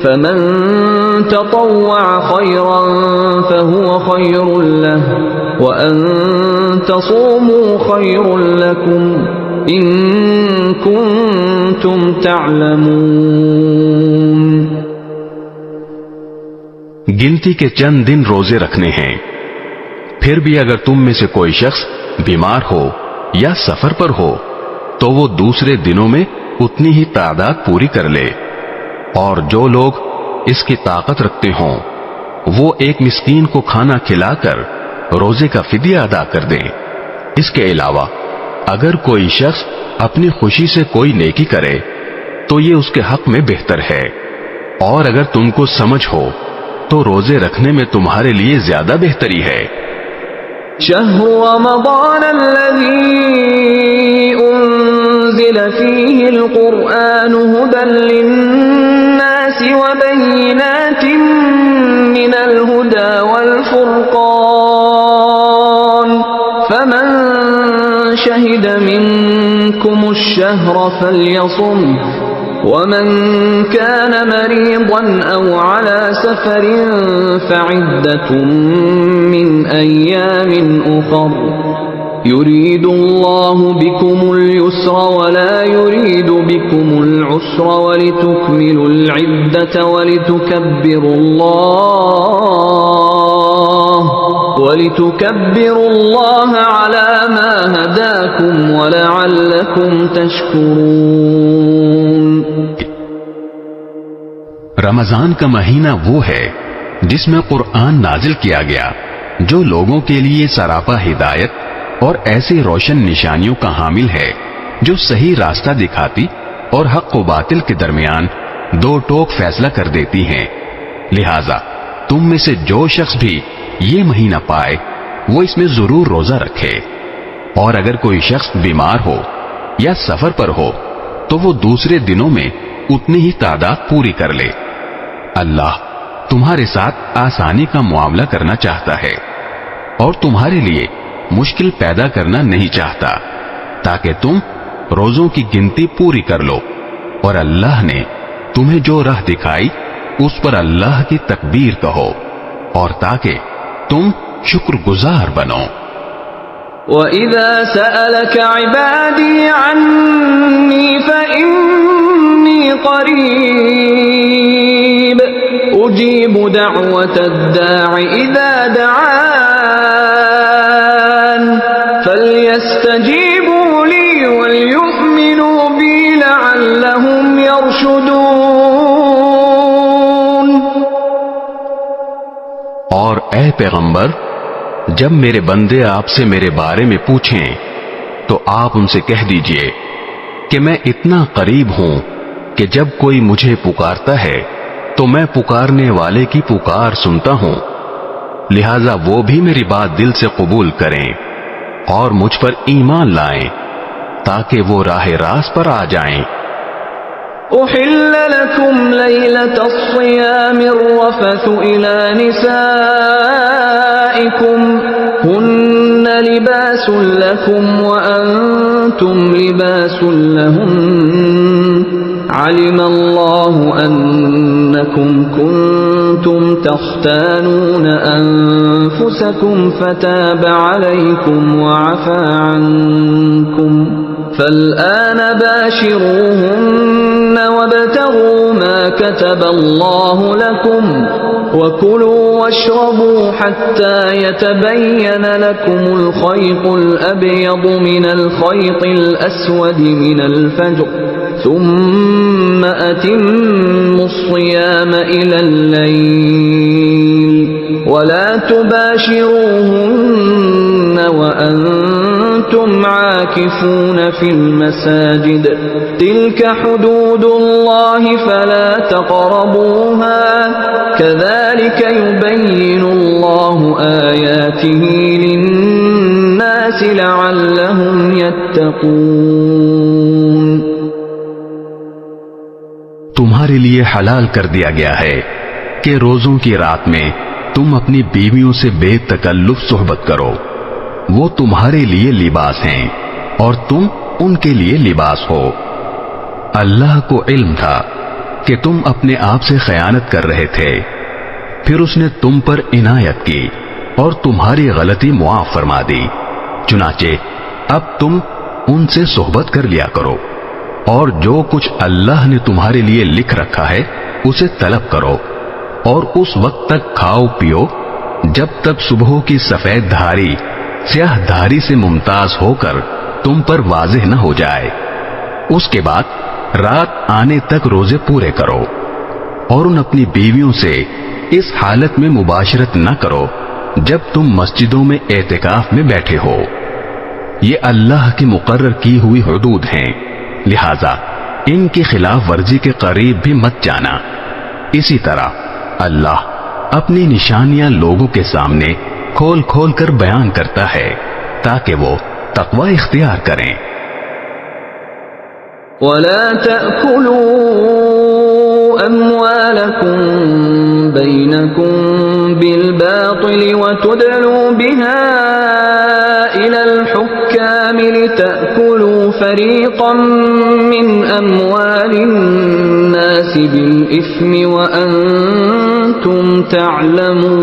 Speaker 4: فمن تطوع خيرا فهو خير له وأن تصوموا خير لكم إن كنتم تعلمون۔
Speaker 3: گنتی کے چند دن روزے رکھنے ہیں، پھر بھی اگر تم میں سے کوئی شخص بیمار ہو یا سفر پر ہو تو وہ دوسرے دنوں میں اتنی ہی تعداد پوری کر لے، اور جو لوگ اس کی طاقت رکھتے ہوں وہ ایک مسکین کو کھانا کھلا کر روزے کا فدیہ ادا کر دیں۔ اس کے علاوہ اگر کوئی شخص اپنی خوشی سے کوئی نیکی کرے تو یہ اس کے حق میں بہتر ہے، اور اگر تم کو سمجھ ہو تو روزے رکھنے میں تمہارے لیے زیادہ بہتری ہے۔
Speaker 4: شهر رمضان الذي أنزل فيه القرآن هدى للناس وبينات من الهدى والفرقان فمن شهد منكم الشهر فليصم ومن كان مريضا أو على سفر فعدة من أيام أخر يريد الله بكم اليسر ولا يريد بكم العسر ولتكملوا العدة ولتكبروا الله على ما هداكم ولعلكم تشكرون۔
Speaker 3: رمضان کا مہینہ وہ ہے جس میں قرآن نازل کیا گیا، جو لوگوں کے لیے سراپا ہدایت اور ایسی روشن نشانیوں کا حامل ہے جو صحیح راستہ دکھاتی اور حق و باطل کے درمیان دو ٹوک فیصلہ کر دیتی ہیں۔ لہذا تم میں سے جو شخص بھی یہ مہینہ پائے وہ اس میں ضرور روزہ رکھے، اور اگر کوئی شخص بیمار ہو یا سفر پر ہو تو وہ دوسرے دنوں میں اتنی ہی تعداد پوری کر لے۔ اللہ تمہارے ساتھ آسانی کا معاملہ کرنا چاہتا ہے اور تمہارے لیے مشکل پیدا کرنا نہیں چاہتا، تاکہ تم روزوں کی گنتی پوری کر لو، اور اللہ نے تمہیں جو راہ دکھائی اس پر اللہ کی تکبیر کہو، اور تاکہ تم شکر گزار بنو۔
Speaker 4: وَإِذَا سَأَلَكَ عِبَادِي عَنِّي فَإِنِّي قَرِيبٌ أُجِيبُ دَعْوَةَ الدَّاعِ إِذَا دَعَانِ فَلْيَسْتَجِيبُوا لِي وَلْيُؤْمِنُوا بِي لَعَلَّهُمْ يَرْشُدُونَ۔
Speaker 3: اور اے پیغمبر، جب میرے بندے آپ سے میرے بارے میں پوچھیں تو آپ ان سے کہہ دیجئے کہ میں اتنا قریب ہوں کہ جب کوئی مجھے پکارتا ہے تو میں پکارنے والے کی پکار سنتا ہوں، لہذا وہ بھی میری بات دل سے قبول کریں اور مجھ پر ایمان لائیں تاکہ وہ راہ راست پر آ جائیں۔
Speaker 4: أحل لكم ليلة الصيام الرفث إلى نسائكم هن لباس لكم وأنتم لباس لهن علم الله أنكم كنتم تختانون أنفسكم فتاب عليكم وعفى عنكم فالآن باشروهن وابتغوا ما كتب الله لكم وكلوا واشربوا حتى يتبين لكم الخيط الأبيض من الخيط الأسود من الفجر ثم أتموا الصيام إلى الليل ولا تباشروهن وأنتم عاكفون في المساجد تلك حدود الله فلا تقربوها كذلك يبين الله آياته للناس لعلهم يتقون۔
Speaker 3: تمہارے لیے حلال کر دیا گیا ہے کہ روزوں کی رات میں تم اپنی بیویوں سے بے تکلف صحبت کرو، وہ تمہارے لیے لباس ہیں اور تم ان کے لیے لباس ہو۔ اللہ کو علم تھا کہ تم اپنے آپ سے خیانت کر رہے تھے، پھر اس نے تم پر عنایت کی اور تمہاری غلطی معاف فرما دی، چنانچہ اب تم ان سے صحبت کر لیا کرو، اور جو کچھ اللہ نے تمہارے لیے لکھ رکھا ہے اسے طلب کرو، اور اس وقت تک کھاؤ پیو جب تک صبح کی سفید دھاری سیاہ دھاری سے ممتاز ہو کر تم پر واضح نہ ہو جائے، اس کے بعد رات آنے تک روزے پورے کرو، اور ان اپنی بیویوں سے اس حالت میں مباشرت نہ کرو جب تم مسجدوں میں اعتکاف میں بیٹھے ہو، یہ اللہ کی مقرر کی ہوئی حدود ہیں، لہذا ان کی خلاف ورزی کے قریب بھی مت جانا۔ اسی طرح اللہ اپنی نشانیاں لوگوں کے سامنے کھول کھول کر بیان کرتا ہے تاکہ وہ تقوی اختیار کریں۔
Speaker 4: ولا تأكلوا أموالكم بينكم بالباطل وتدلوا بها إلى الحكام لتأكلوا فريقا من أموال الناس بالإثم وأنتم تعلمون۔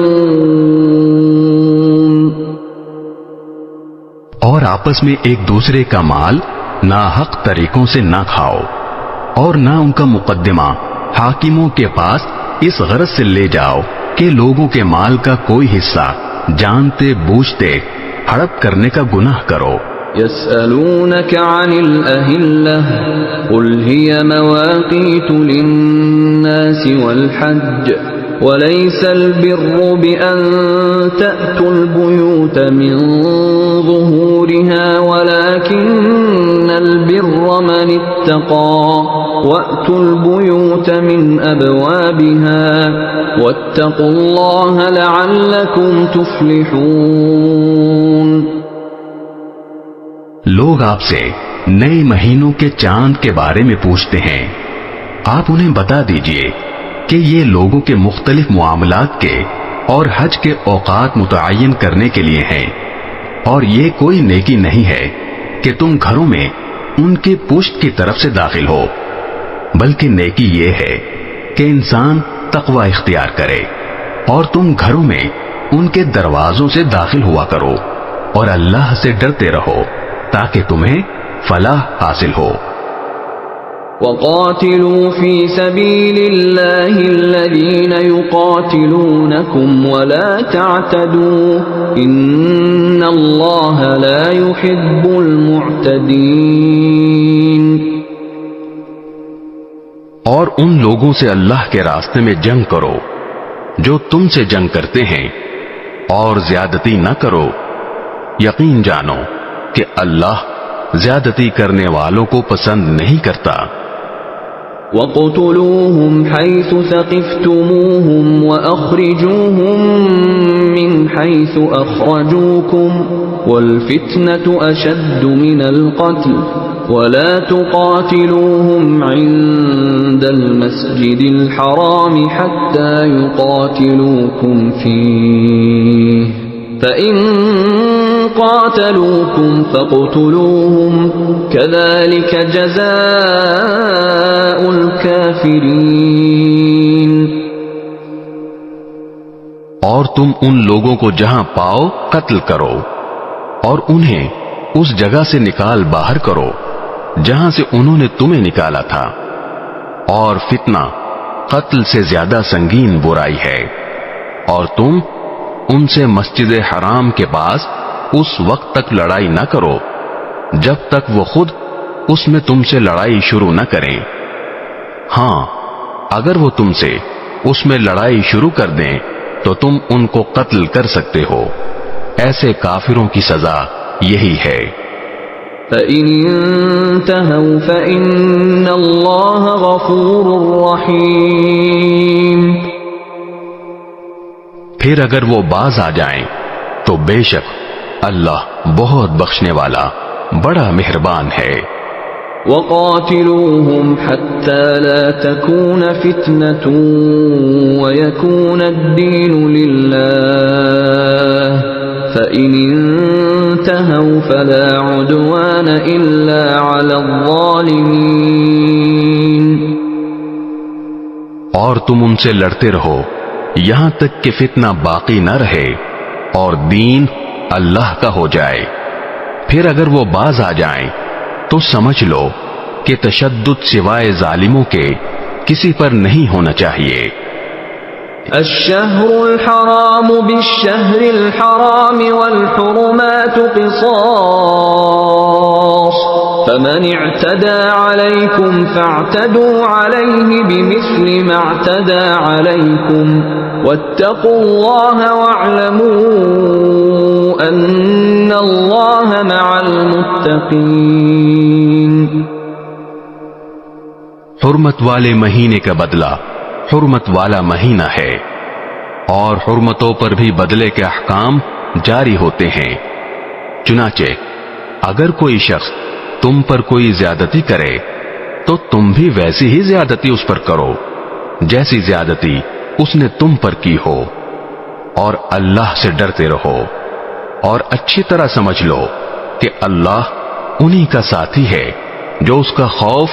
Speaker 3: اور آپس میں ایک دوسرے کا مال ناحق طریقوں سے نہ کھاؤ، اور نہ ان کا مقدمہ حاکموں کے پاس اس غرض سے لے جاؤ کہ لوگوں کے مال کا کوئی حصہ جانتے بوجھتے ہڑپ کرنے کا گناہ کرو۔
Speaker 4: يسألونك عن الأهلة قل هي مواقيت للناس والحج وليس البر بأن تأتوا البيوت من ظهورها ولكن البر من اتقى وأتوا البيوت من أبوابها واتقوا الله لعلكم تفلحون۔
Speaker 3: لوگ آپ سے نئے مہینوں کے چاند کے بارے میں پوچھتے ہیں، آپ انہیں بتا دیجئے کہ یہ لوگوں کے مختلف معاملات کے اور حج کے اوقات متعین کرنے کے لیے ہیں، اور یہ کوئی نیکی نہیں ہے کہ تم گھروں میں ان کی پشت کی طرف سے داخل ہو، بلکہ نیکی یہ ہے کہ انسان تقوی اختیار کرے، اور تم گھروں میں ان کے دروازوں سے داخل ہوا کرو، اور اللہ سے ڈرتے رہو تاکہ تمہیں فلاح حاصل ہو۔
Speaker 4: وقاتلوا في سبيل الله الذين يقاتلونكم ولا تعتدوا إن الله لا يحب المعتدين۔
Speaker 3: اور ان لوگوں سے اللہ کے راستے میں جنگ کرو جو تم سے جنگ کرتے ہیں، اور زیادتی نہ کرو، یقین جانو کہ اللہ زیادتی کرنے والوں کو پسند نہیں کرتا۔
Speaker 4: وَاقْتُلُوهُمْ حَيْثُ ثَقِفْتُمُوهُمْ وَأَخْرِجُوهُمْ مِنْ حَيْثُ أَخْرَجُوكُمْ وَالْفِتْنَةُ أَشَدُّ مِنَ الْقَتْلِ وَلَا تُقَاتِلُوهُمْ عِنْدَ الْمَسْجِدِ الْحَرَامِ حَتَّى يُقَاتِلُوكُمْ فِيهِ فَإِنْ قاتلوكم فاقتلوهم كذلك جزاء الكافرين۔
Speaker 3: اور تم ان لوگوں کو جہاں پاؤ قتل کرو، اور انہیں اس جگہ سے نکال باہر کرو جہاں سے انہوں نے تمہیں نکالا تھا، اور فتنہ قتل سے زیادہ سنگین برائی ہے، اور تم ان سے مسجد حرام کے پاس اس وقت تک لڑائی نہ کرو جب تک وہ خود اس میں تم سے لڑائی شروع نہ کریں۔ ہاں، اگر وہ تم سے اس میں لڑائی شروع کر دیں تو تم ان کو قتل کر سکتے ہو، ایسے کافروں کی سزا یہی ہے۔
Speaker 4: فَإِنِ انْتَهَوْا فَإِنَّ اللَّهَ غَفُورٌ رَحِيمٌ۔
Speaker 3: پھر اگر وہ باز آ جائیں تو بے شک اللہ بہت بخشنے والا بڑا مہربان ہے۔
Speaker 4: وَقَاتِلُوهُمْ حَتَّى لَا تَكُونَ فِتْنَةٌ وَيَكُونَ الدِّينُ لِلَّهِ فَإِنِ انْتَهَوْا فَلَا عُدْوَانَ إِلَّا عَلَى الظَّالِمِينَ۔
Speaker 3: اور تم ان سے لڑتے رہو یہاں تک کہ فتنہ باقی نہ رہے اور دین اللہ کا ہو جائے۔ پھر اگر وہ باز آ جائیں تو سمجھ لو کہ تشدد سوائے ظالموں کے کسی پر نہیں ہونا چاہیے۔
Speaker 4: الشهر الحرام بالشهر الحرام والحرمات قصاص فمن اعتدى عليكم فاعتدوا عليه بمثل ما اعتدى عليكم واتقوا الله واعلموا ان الله مع المتقين۔
Speaker 3: حرمت والے مہینے کا بدلہ حرمت والا مہینہ ہے، اور حرمتوں پر بھی بدلے کے احکام جاری ہوتے ہیں۔ چنانچہ اگر کوئی شخص تم پر کوئی زیادتی کرے تو تم بھی ویسی ہی زیادتی اس پر کرو جیسی زیادتی اس نے تم پر کی ہو، اور اللہ سے ڈرتے رہو، اور اچھی طرح سمجھ لو کہ اللہ انہی کا ساتھی ہے جو اس کا خوف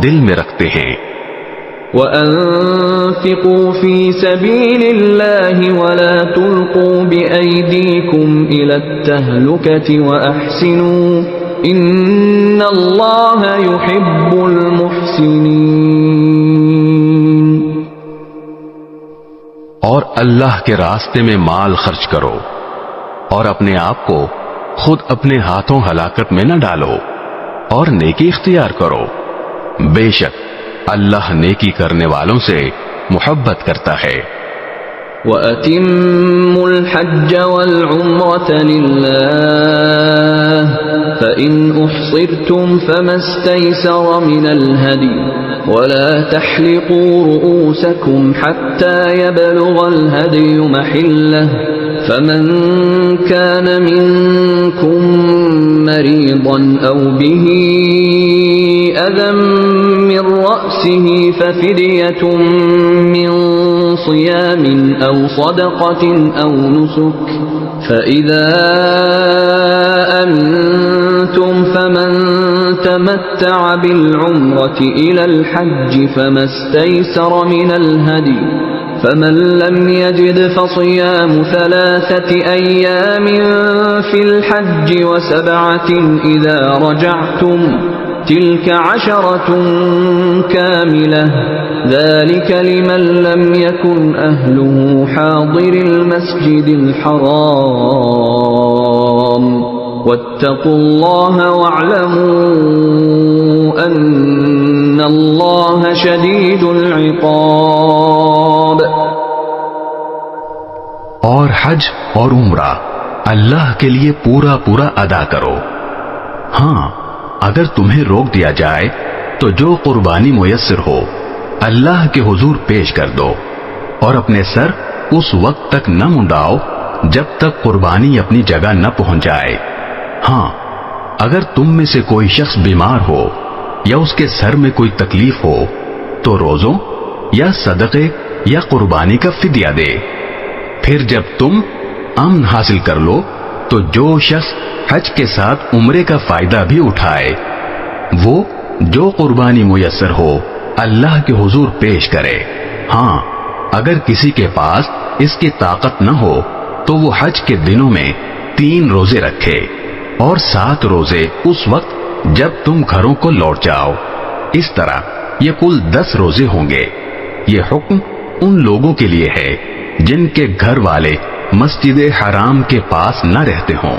Speaker 3: دل میں رکھتے ہیں۔
Speaker 4: وَأَنفِقُوا فِي سَبِيلِ اللَّهِ وَلَا تُلْقُوا بِأَيْدِيكُمْ إِلَى التَّهْلُكَةِ وَأَحْسِنُوا إِنَّ اللَّهَ يُحِبُّ الْمُحْسِنِينَ۔
Speaker 3: اور اللہ کے راستے میں مال خرچ کرو، اور اپنے آپ کو خود اپنے ہاتھوں ہلاکت میں نہ ڈالو، اور نیکی اختیار کرو، بے شک اللہ نیکی کرنے والوں سے محبت کرتا ہے۔
Speaker 4: وَأَتِمُّوا الْحَجَّ وَالْعُمْرَةَ لِلَّهِ فَإِنْ أُحْصِرْتُمْ فَمَا اسْتَيْسَرَ مِنَ الْهَدْيِ وَلَا تَحْلِقُوا رُؤُوسَكُمْ حَتَّى يَبْلُغَ الْهَدْيُ مَحِلَّهُ فَمَنْ كَانَ مِنْكُمْ مَرِيضًا أَوْ بِهِ أَذًى مِّن رَّأْسِهِ فَفِدْيَةٌ مِّن صِيَامٍ أَوْ صَدَقَةٍ أَوْ نُسُكٍ فَإِذَا أَمِنْتُمْ فَمَنْ تَمَتَّعَ بِالْعُمْرَةِ إِلَى الْحَجِّ فَمَا اسْتَيْسَرَ مِنَ الْهَدْيِ فَمَنْ لَمْ يَجِدْ فَصِيَامُ 3 أَيَّامٍ فِي الْحَجِّ وَسَبْعَةٍ إِذَا رَجَعْتُمْ تِلْكَ 10 كَامِلَةٌ ذَلِكَ لِمَنْ لَمْ يَكُنْ أَهْلُهُ حَاضِرِ الْمَسْجِدِ الْحَرَامِ وَاتَّقُوا اللَّهَ وَاعْلَمُوا أَنَّ اللَّهَ شَدِيدُ الْعِقَابِ۔
Speaker 3: اور حج اور عمرہ اللہ کے لیے پورا پورا ادا کرو۔ ہاں اگر تمہیں روک دیا جائے تو جو قربانی میسر ہو اللہ کے حضور پیش کر دو، اور اپنے سر اس وقت تک نہ منڈاؤ جب تک قربانی اپنی جگہ نہ پہنچ جائے۔ ہاں اگر تم میں سے کوئی شخص بیمار ہو یا اس کے سر میں کوئی تکلیف ہو تو روزوں یا صدقے یا قربانی کا فدیہ دے۔ پھر جب تم امن حاصل کر لو تو جو شخص حج کے ساتھ عمرے کا فائدہ بھی اٹھائے وہ جو قربانی میسر ہو اللہ کے حضور پیش کرے۔ ہاں اگر کسی کے پاس اس کی طاقت نہ ہو تو وہ حج کے دنوں میں 3 روزے رکھے، اور 7 روزے اس وقت جب تم گھروں کو لوٹ جاؤ۔ اس طرح یہ کل 10 روزے ہوں گے۔ یہ حکم ان لوگوں کے لیے ہے جن کے گھر والے مسجد حرام کے پاس نہ رہتے ہوں،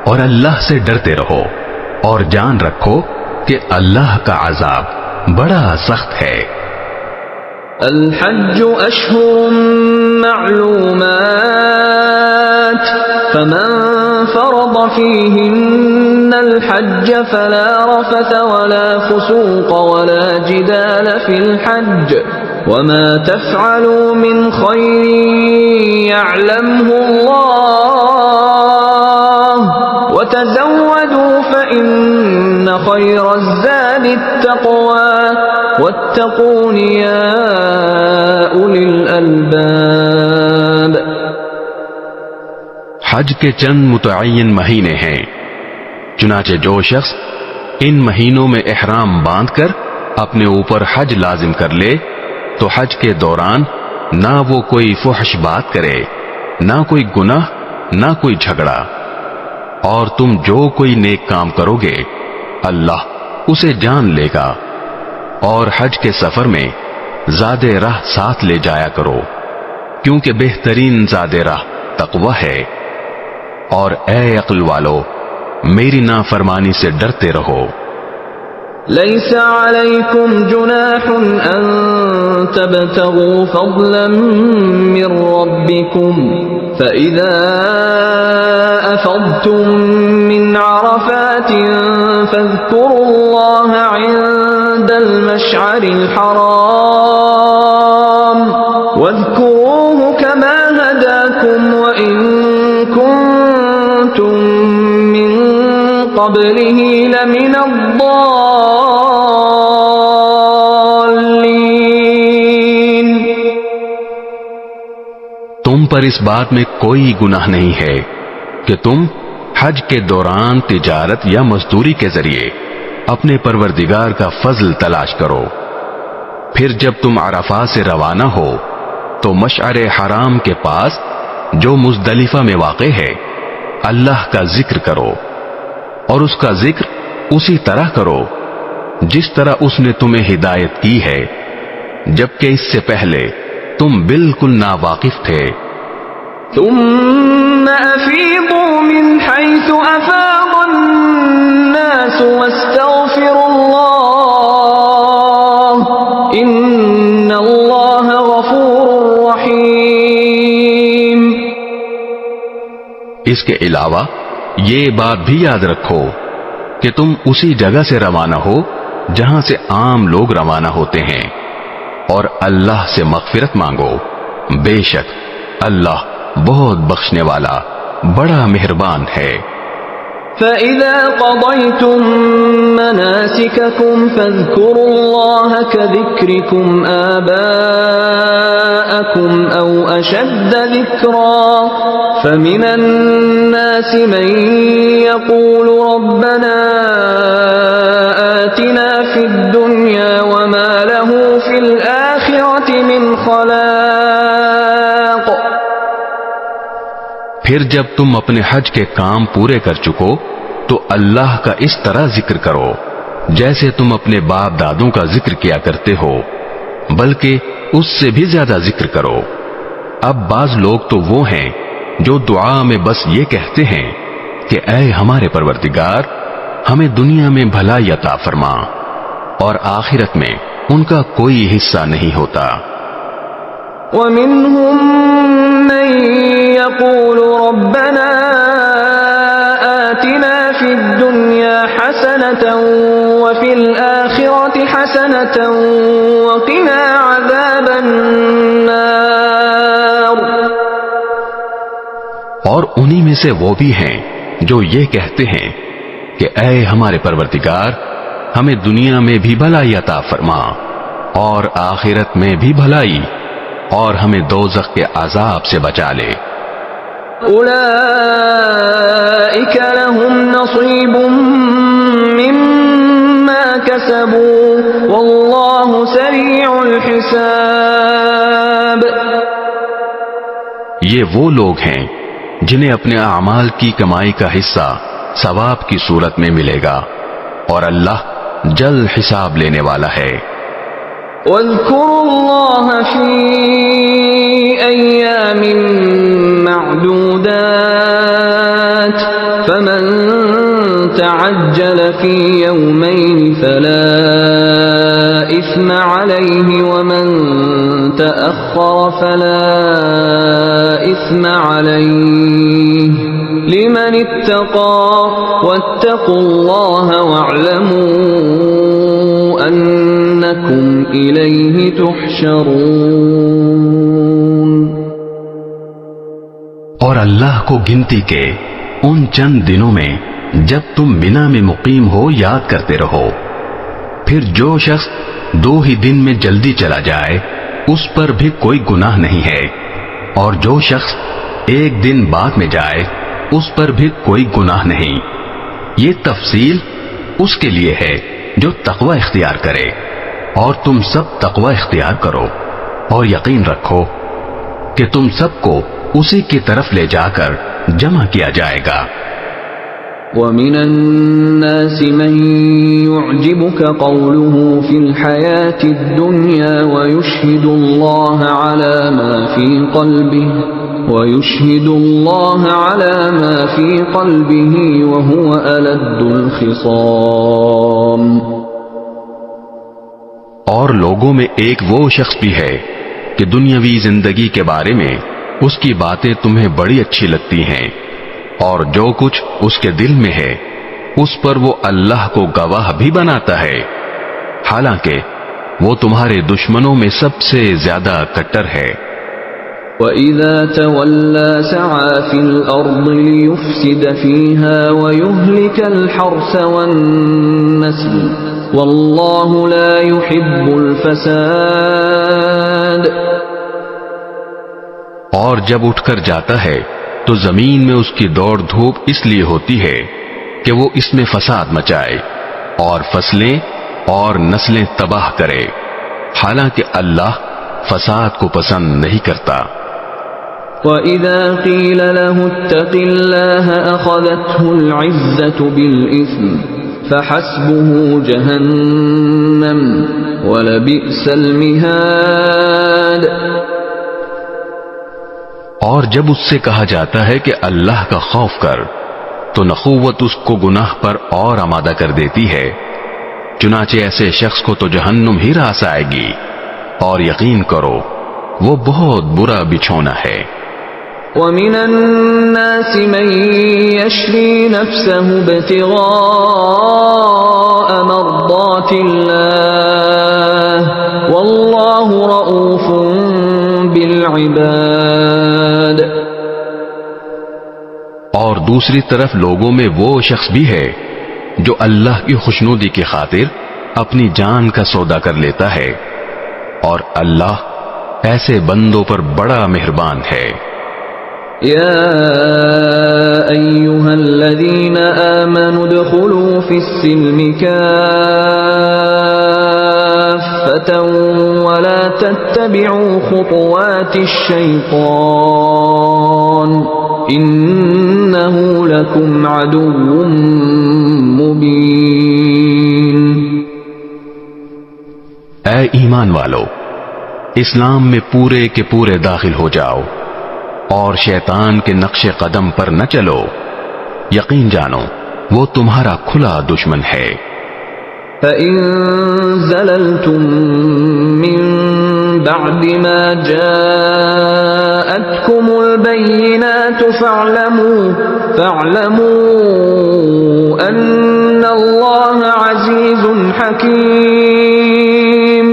Speaker 3: اور اللہ سے ڈرتے رہو، اور جان رکھو کہ اللہ کا عذاب بڑا سخت ہے۔
Speaker 4: الحج اشہر معلومات فمن فرض فیہن الحج فلا رفث ولا فسوق ولا جدال فی الحج وما تفعلوا من خیر یعلمہ اللہ وتزودوا فإن خیر الزاد التقوى واتقون یا اولی الالباب۔
Speaker 3: حج کے چند متعین مہینے ہیں، چنانچہ جو شخص ان مہینوں میں احرام باندھ کر اپنے اوپر حج لازم کر لے تو حج کے دوران نہ وہ کوئی فحش بات کرے، نہ کوئی گناہ، نہ کوئی جھگڑا، اور تم جو کوئی نیک کام کرو گے اللہ اسے جان لے گا۔ اور حج کے سفر میں زاد راہ ساتھ لے جایا کرو، کیونکہ بہترین زاد راہ تقوی ہے۔ اور اے عقل والو میری نافرمانی سے ڈرتے رہو۔
Speaker 4: لیس علیکم جناح ان تبتغوا فضلا من ربکم فإذا أفضتم من عرفات فاذكروا الله عند المشعر الحرام واذكروه كما هداكم وإن كنتم من قبله لمن الضالين.
Speaker 3: تم پر اس بات میں کوئی گناہ نہیں ہے کہ تم حج کے دوران تجارت یا مزدوری کے ذریعے اپنے پروردگار کا فضل تلاش کرو. پھر جب تم عرفات سے روانہ ہو تو مشعر حرام کے پاس جو مزدلفہ میں واقع ہے اللہ کا ذکر کرو، اور اس کا ذکر اسی طرح کرو جس طرح اس نے تمہیں ہدایت کی ہے، جبکہ اس سے پہلے تم بالکل ناواقف تھے.
Speaker 4: ثم أفيضوا من حيث أفاض الناس واستغفروا الله إن الله غفور رحيم.
Speaker 3: اس کے علاوہ یہ بات بھی یاد رکھو کہ تم اسی جگہ سے روانہ ہو جہاں سے عام لوگ روانہ ہوتے ہیں، اور اللہ سے مغفرت مانگو، بے شک اللہ بہت بخشنے والا بڑا مہربان ہے.
Speaker 4: فَإِذَا قَضَيْتُم مَّنَاسِكَكُمْ فَاذْكُرُوا اللَّهَ كَذِكْرِكُمْ آبَاءَكُمْ أَوْ أَشَدَّ ذِكْرًا فَمِنَ النَّاسِ مَن يَقُولُ رَبَّنَا آتِنَا فِي الدُّنْيَا وَمَا لَهُ فِي الْآخِرَةِ مِنْ خَلَاقٍ.
Speaker 3: پھر جب تم اپنے حج کے کام پورے کر چکو تو اللہ کا اس طرح ذکر کرو جیسے تم اپنے باپ دادوں کا ذکر کیا کرتے ہو، بلکہ اس سے بھی زیادہ ذکر کرو. اب بعض لوگ تو وہ ہیں جو دعا میں بس یہ کہتے ہیں کہ اے ہمارے پروردگار ہمیں دنیا میں بھلائی عطا فرما، اور آخرت میں ان کا کوئی حصہ نہیں ہوتا.
Speaker 4: وَمِنْهُمْ مَن يَقُولُ رَبَّنَا آتِنَا فِي الدُّنْيَا حَسَنَةً وَفِي الْآخِرَةِ حَسَنَةً وَقِنَا عَذَابَ النَّارِ.
Speaker 3: اور انہی میں سے وہ بھی ہیں جو یہ کہتے ہیں کہ اے ہمارے پروردگار ہمیں دنیا میں بھی بھلائی عطا فرما اور آخرت میں بھی بھلائی، اور ہمیں دوزخ کے عذاب سے بچا لے.
Speaker 4: أولئك لهم نصيب مما كسبوا والله سريع الحساب.
Speaker 3: یہ وہ لوگ ہیں جنہیں اپنے اعمال کی کمائی کا حصہ ثواب کی صورت میں ملے گا، اور اللہ جلد حساب لینے والا ہے.
Speaker 4: واذكروا الله في أيام معدودات فمن تعجل في يومين فلا إثم عليه ومن تأخر فلا إثم عليه لمن اتقى واتقوا الله واعلموا أنكم إليه تحشرون.
Speaker 3: اور اللہ کو گنتی کے ان چند دنوں میں جب تم منا میں مقیم ہو یاد کرتے رہو. پھر جو شخص 2 ہی دن میں جلدی چلا جائے اس پر بھی کوئی گناہ نہیں ہے، اور جو شخص 1 دن بعد میں جائے اس پر بھی کوئی گناہ نہیں. یہ تفصیل اس کے لیے ہے جو تقوی اختیار کرے، اور تم سب تقوی اختیار کرو اور یقین رکھو کہ تم سب کو اسی کی طرف لے جا کر جمع کیا جائے گا.
Speaker 4: وَمِنَ النَّاسِ مَن يُعْجِبُكَ قَوْلُهُ فِي الْحَيَاةِ الدُّنْيَا وَيُشْهِدُ اللَّهَ عَلَى مَا فِي قَلْبِهِ وَهُوَ أَلَدُّ الْخِصَامِ.
Speaker 3: اور لوگوں میں ایک وہ شخص بھی ہے کہ دنیاوی زندگی کے بارے میں اس کی باتیں تمہیں بڑی اچھی لگتی ہیں، اور جو کچھ اس کے دل میں ہے اس پر وہ اللہ کو گواہ بھی بناتا ہے، حالانکہ وہ تمہارے دشمنوں میں سب سے زیادہ کٹر ہے.
Speaker 4: وَإِذَا تَوَلَّى سَعَى فِي الْأَرْضِ لِيُفْسِدَ فِيهَا وَيُهْلِكَ الْحَرْثَ وَالنَّسْلَ وَاللَّهُ لَا يُحِبُّ الْفَسَادَ۔
Speaker 3: اور جب اٹھ کر جاتا ہے تو زمین میں اس کی دوڑ دھوپ اس لیے ہوتی ہے کہ وہ اس میں فساد مچائے اور فصلیں اور نسلیں تباہ کرے، حالانکہ اللہ فساد کو پسند نہیں کرتا۔
Speaker 4: وَإِذَا قِيلَ لَهُ اتَّقِ اللَّهَ أَخَذَتْهُ الْعِزَّةُ بِالْإِثْمِ فَحَسْبُهُ جَهَنَّمُ وَلَبِئْسَ الْمِهَادُ۔
Speaker 3: اور جب اس سے کہا جاتا ہے کہ اللہ کا خوف کر تو نخوت اس کو گناہ پر اور آمادہ کر دیتی ہے، چنانچہ ایسے شخص کو تو جہنم ہی راس آئے گی، اور یقین کرو وہ بہت برا بچھونا ہے۔
Speaker 4: وَمِنَ النَّاسِ مَن يَشْرِي نَفْسَهُ ابْتِغَاءَ مَرْضَاتِ اللَّهِ وَاللَّهُ رَءُوفٌ بِالْعِبَادِ۔
Speaker 3: اور دوسری طرف لوگوں میں وہ شخص بھی ہے جو اللہ کی خوشنودی کی خاطر اپنی جان کا سودا کر لیتا ہے، اور اللہ ایسے بندوں پر بڑا مہربان ہے۔
Speaker 4: یا ایھا الذین آمنوا ادخلوا فی السلم کافۃ ولا تتبعوا خطوات الشیطان انہ لکم عدو مبین۔
Speaker 3: اے ایمان والو، اسلام میں پورے کے پورے داخل ہو جاؤ اور شیطان کے نقش قدم پر نہ چلو، یقین جانو وہ تمہارا کھلا دشمن ہے۔
Speaker 4: فَإِن زَلَلْتُم مِّن بَعْدِ مَا جَاءَتْكُمُ الْبَيِّنَاتُ فَاعْلَمُوا أَنَّ اللَّهَ عَزِيزٌ حَكِيمٌ۔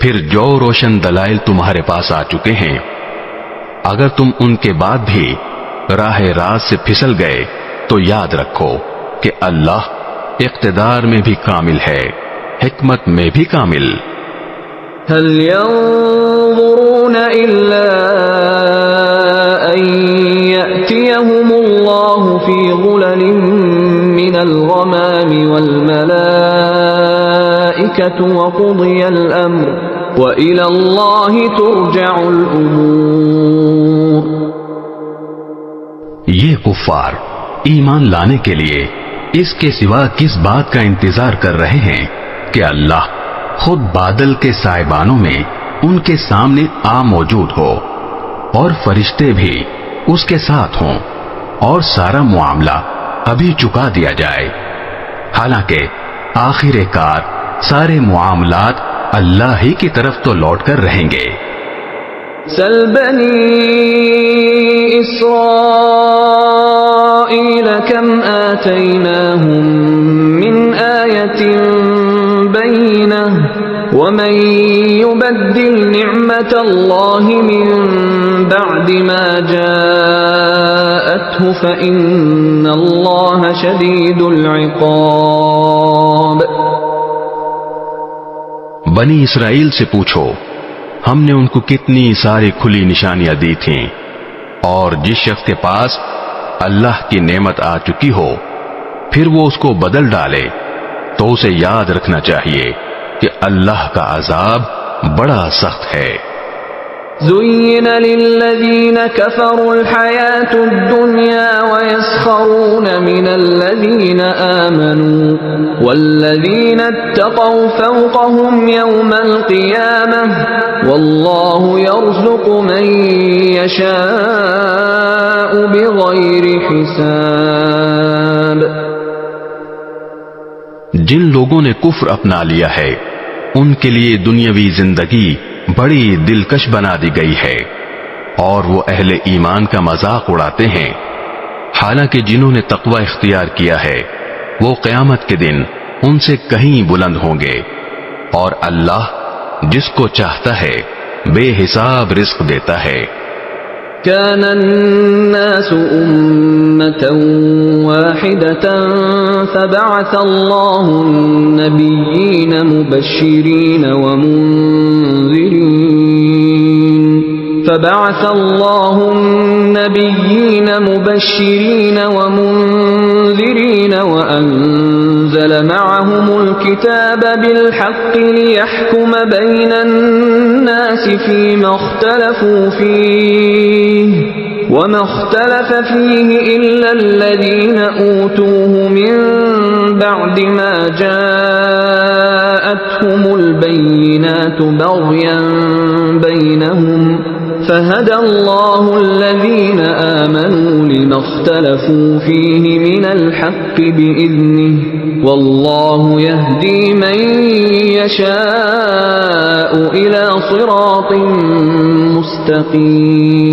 Speaker 3: پھر جو روشن دلائل تمہارے پاس آ چکے ہیں، اگر تم ان کے بعد بھی راہ راست سے پھسل گئے تو یاد رکھو کہ اللہ اقتدار میں بھی کامل ہے، حکمت میں بھی کامل۔
Speaker 4: هل ينظرون إلا أن يأتيهم الله في ظلل من الغمام والملائكة وقضي الأمر وإلى الله ترجع الأمور۔
Speaker 3: یہ کفار ایمان لانے کے لیے اس کے سوا کس بات کا انتظار کر رہے ہیں کہ اللہ خود بادل کے سائبانوں میں ان کے سامنے موجود ہو اور فرشتے بھی اس کے ساتھ ہوں اور سارا معاملہ ابھی چکا دیا جائے، حالانکہ آخر کار سارے معاملات اللہ ہی کی طرف تو لوٹ کر رہیں گے۔
Speaker 4: سل بنی اسرائیل کم آتیناہم من آیت بینہ ومن یبدل نعمت اللہ من بعد ما جاءتہ فإن اللہ شدید العقاب۔
Speaker 3: بنی اسرائیل سے پوچھو ہم نے ان کو کتنی ساری کھلی نشانیاں دی تھیں، اور جس شخص کے پاس اللہ کی نعمت آ چکی ہو پھر وہ اس کو بدل ڈالے تو اسے یاد رکھنا چاہیے کہ اللہ کا عذاب بڑا سخت ہے۔
Speaker 4: زين للذين كفروا الحياة الدنيا ويسخرون من الذين آمنوا والذين اتقوا فوقهم يوم القيامة والله يرزق من يشاء بغير حساب۔
Speaker 3: جن لوگوں نے کفر اپنا لیا ہے ان کے لیے دنیاوی زندگی بڑی دلکش بنا دی گئی ہے، اور وہ اہل ایمان کا مذاق اڑاتے ہیں، حالانکہ جنہوں نے تقوی اختیار کیا ہے وہ قیامت کے دن ان سے کہیں بلند ہوں گے، اور اللہ جس کو چاہتا ہے بے حساب رزق دیتا ہے۔
Speaker 4: كان الناس أمة واحدة فبعث الله النبيين مبشرين ومنذرين وأنزل معهم الكتاب بالحق ليحكم بين الناس فيما اختلفوا فيه وما اختلف فيه إلا الذين أوتوه من بعد ما جاءتهم البينات بغيا بينهم فهدى الله الذين آمنوا لما اختلفوا فيه من الحق بإذنه والله يهدي من يشاء إلى صراط مستقيم۔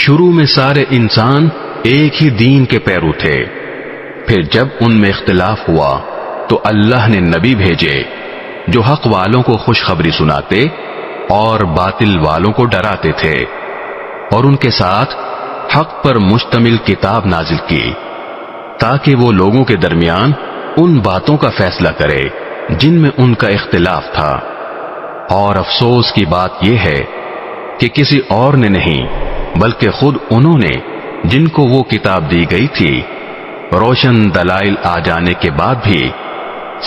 Speaker 3: شروع میں سارے انسان ایک ہی دین کے پیرو تھے، پھر جب ان میں اختلاف ہوا تو اللہ نے نبی بھیجے جو حق والوں کو خوشخبری سناتے اور باطل والوں کو ڈراتے تھے، اور ان کے ساتھ حق پر مشتمل کتاب نازل کی تاکہ وہ لوگوں کے درمیان ان باتوں کا فیصلہ کرے جن میں ان کا اختلاف تھا۔ اور افسوس کی بات یہ ہے کہ کسی اور نے نہیں بلکہ خود انہوں نے، جن کو وہ کتاب دی گئی تھی، روشن دلائل آ جانے کے بعد بھی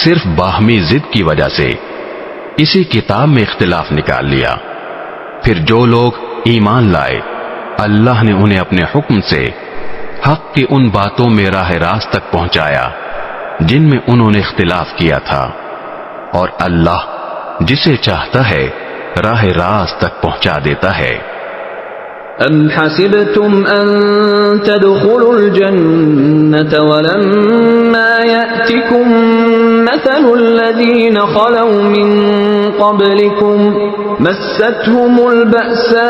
Speaker 3: صرف باہمی ضد کی وجہ سے اسی کتاب میں اختلاف نکال لیا۔ پھر جو لوگ ایمان لائے اللہ نے انہیں اپنے حکم سے حق کی ان باتوں میں راہ راست تک پہنچایا جن میں انہوں نے اختلاف کیا تھا، اور اللہ جسے چاہتا ہے راہ راست تک پہنچا دیتا ہے۔
Speaker 4: أَمْ حَسِبْتُمْ أَن تَدْخُلُوا الْجَنَّةَ وَلَمَّا يَأْتِكُم مَّثَلُ الَّذِينَ خَلَوْا مِن قَبْلِكُم مَّسَّتْهُمُ الْبَأْسَاءُ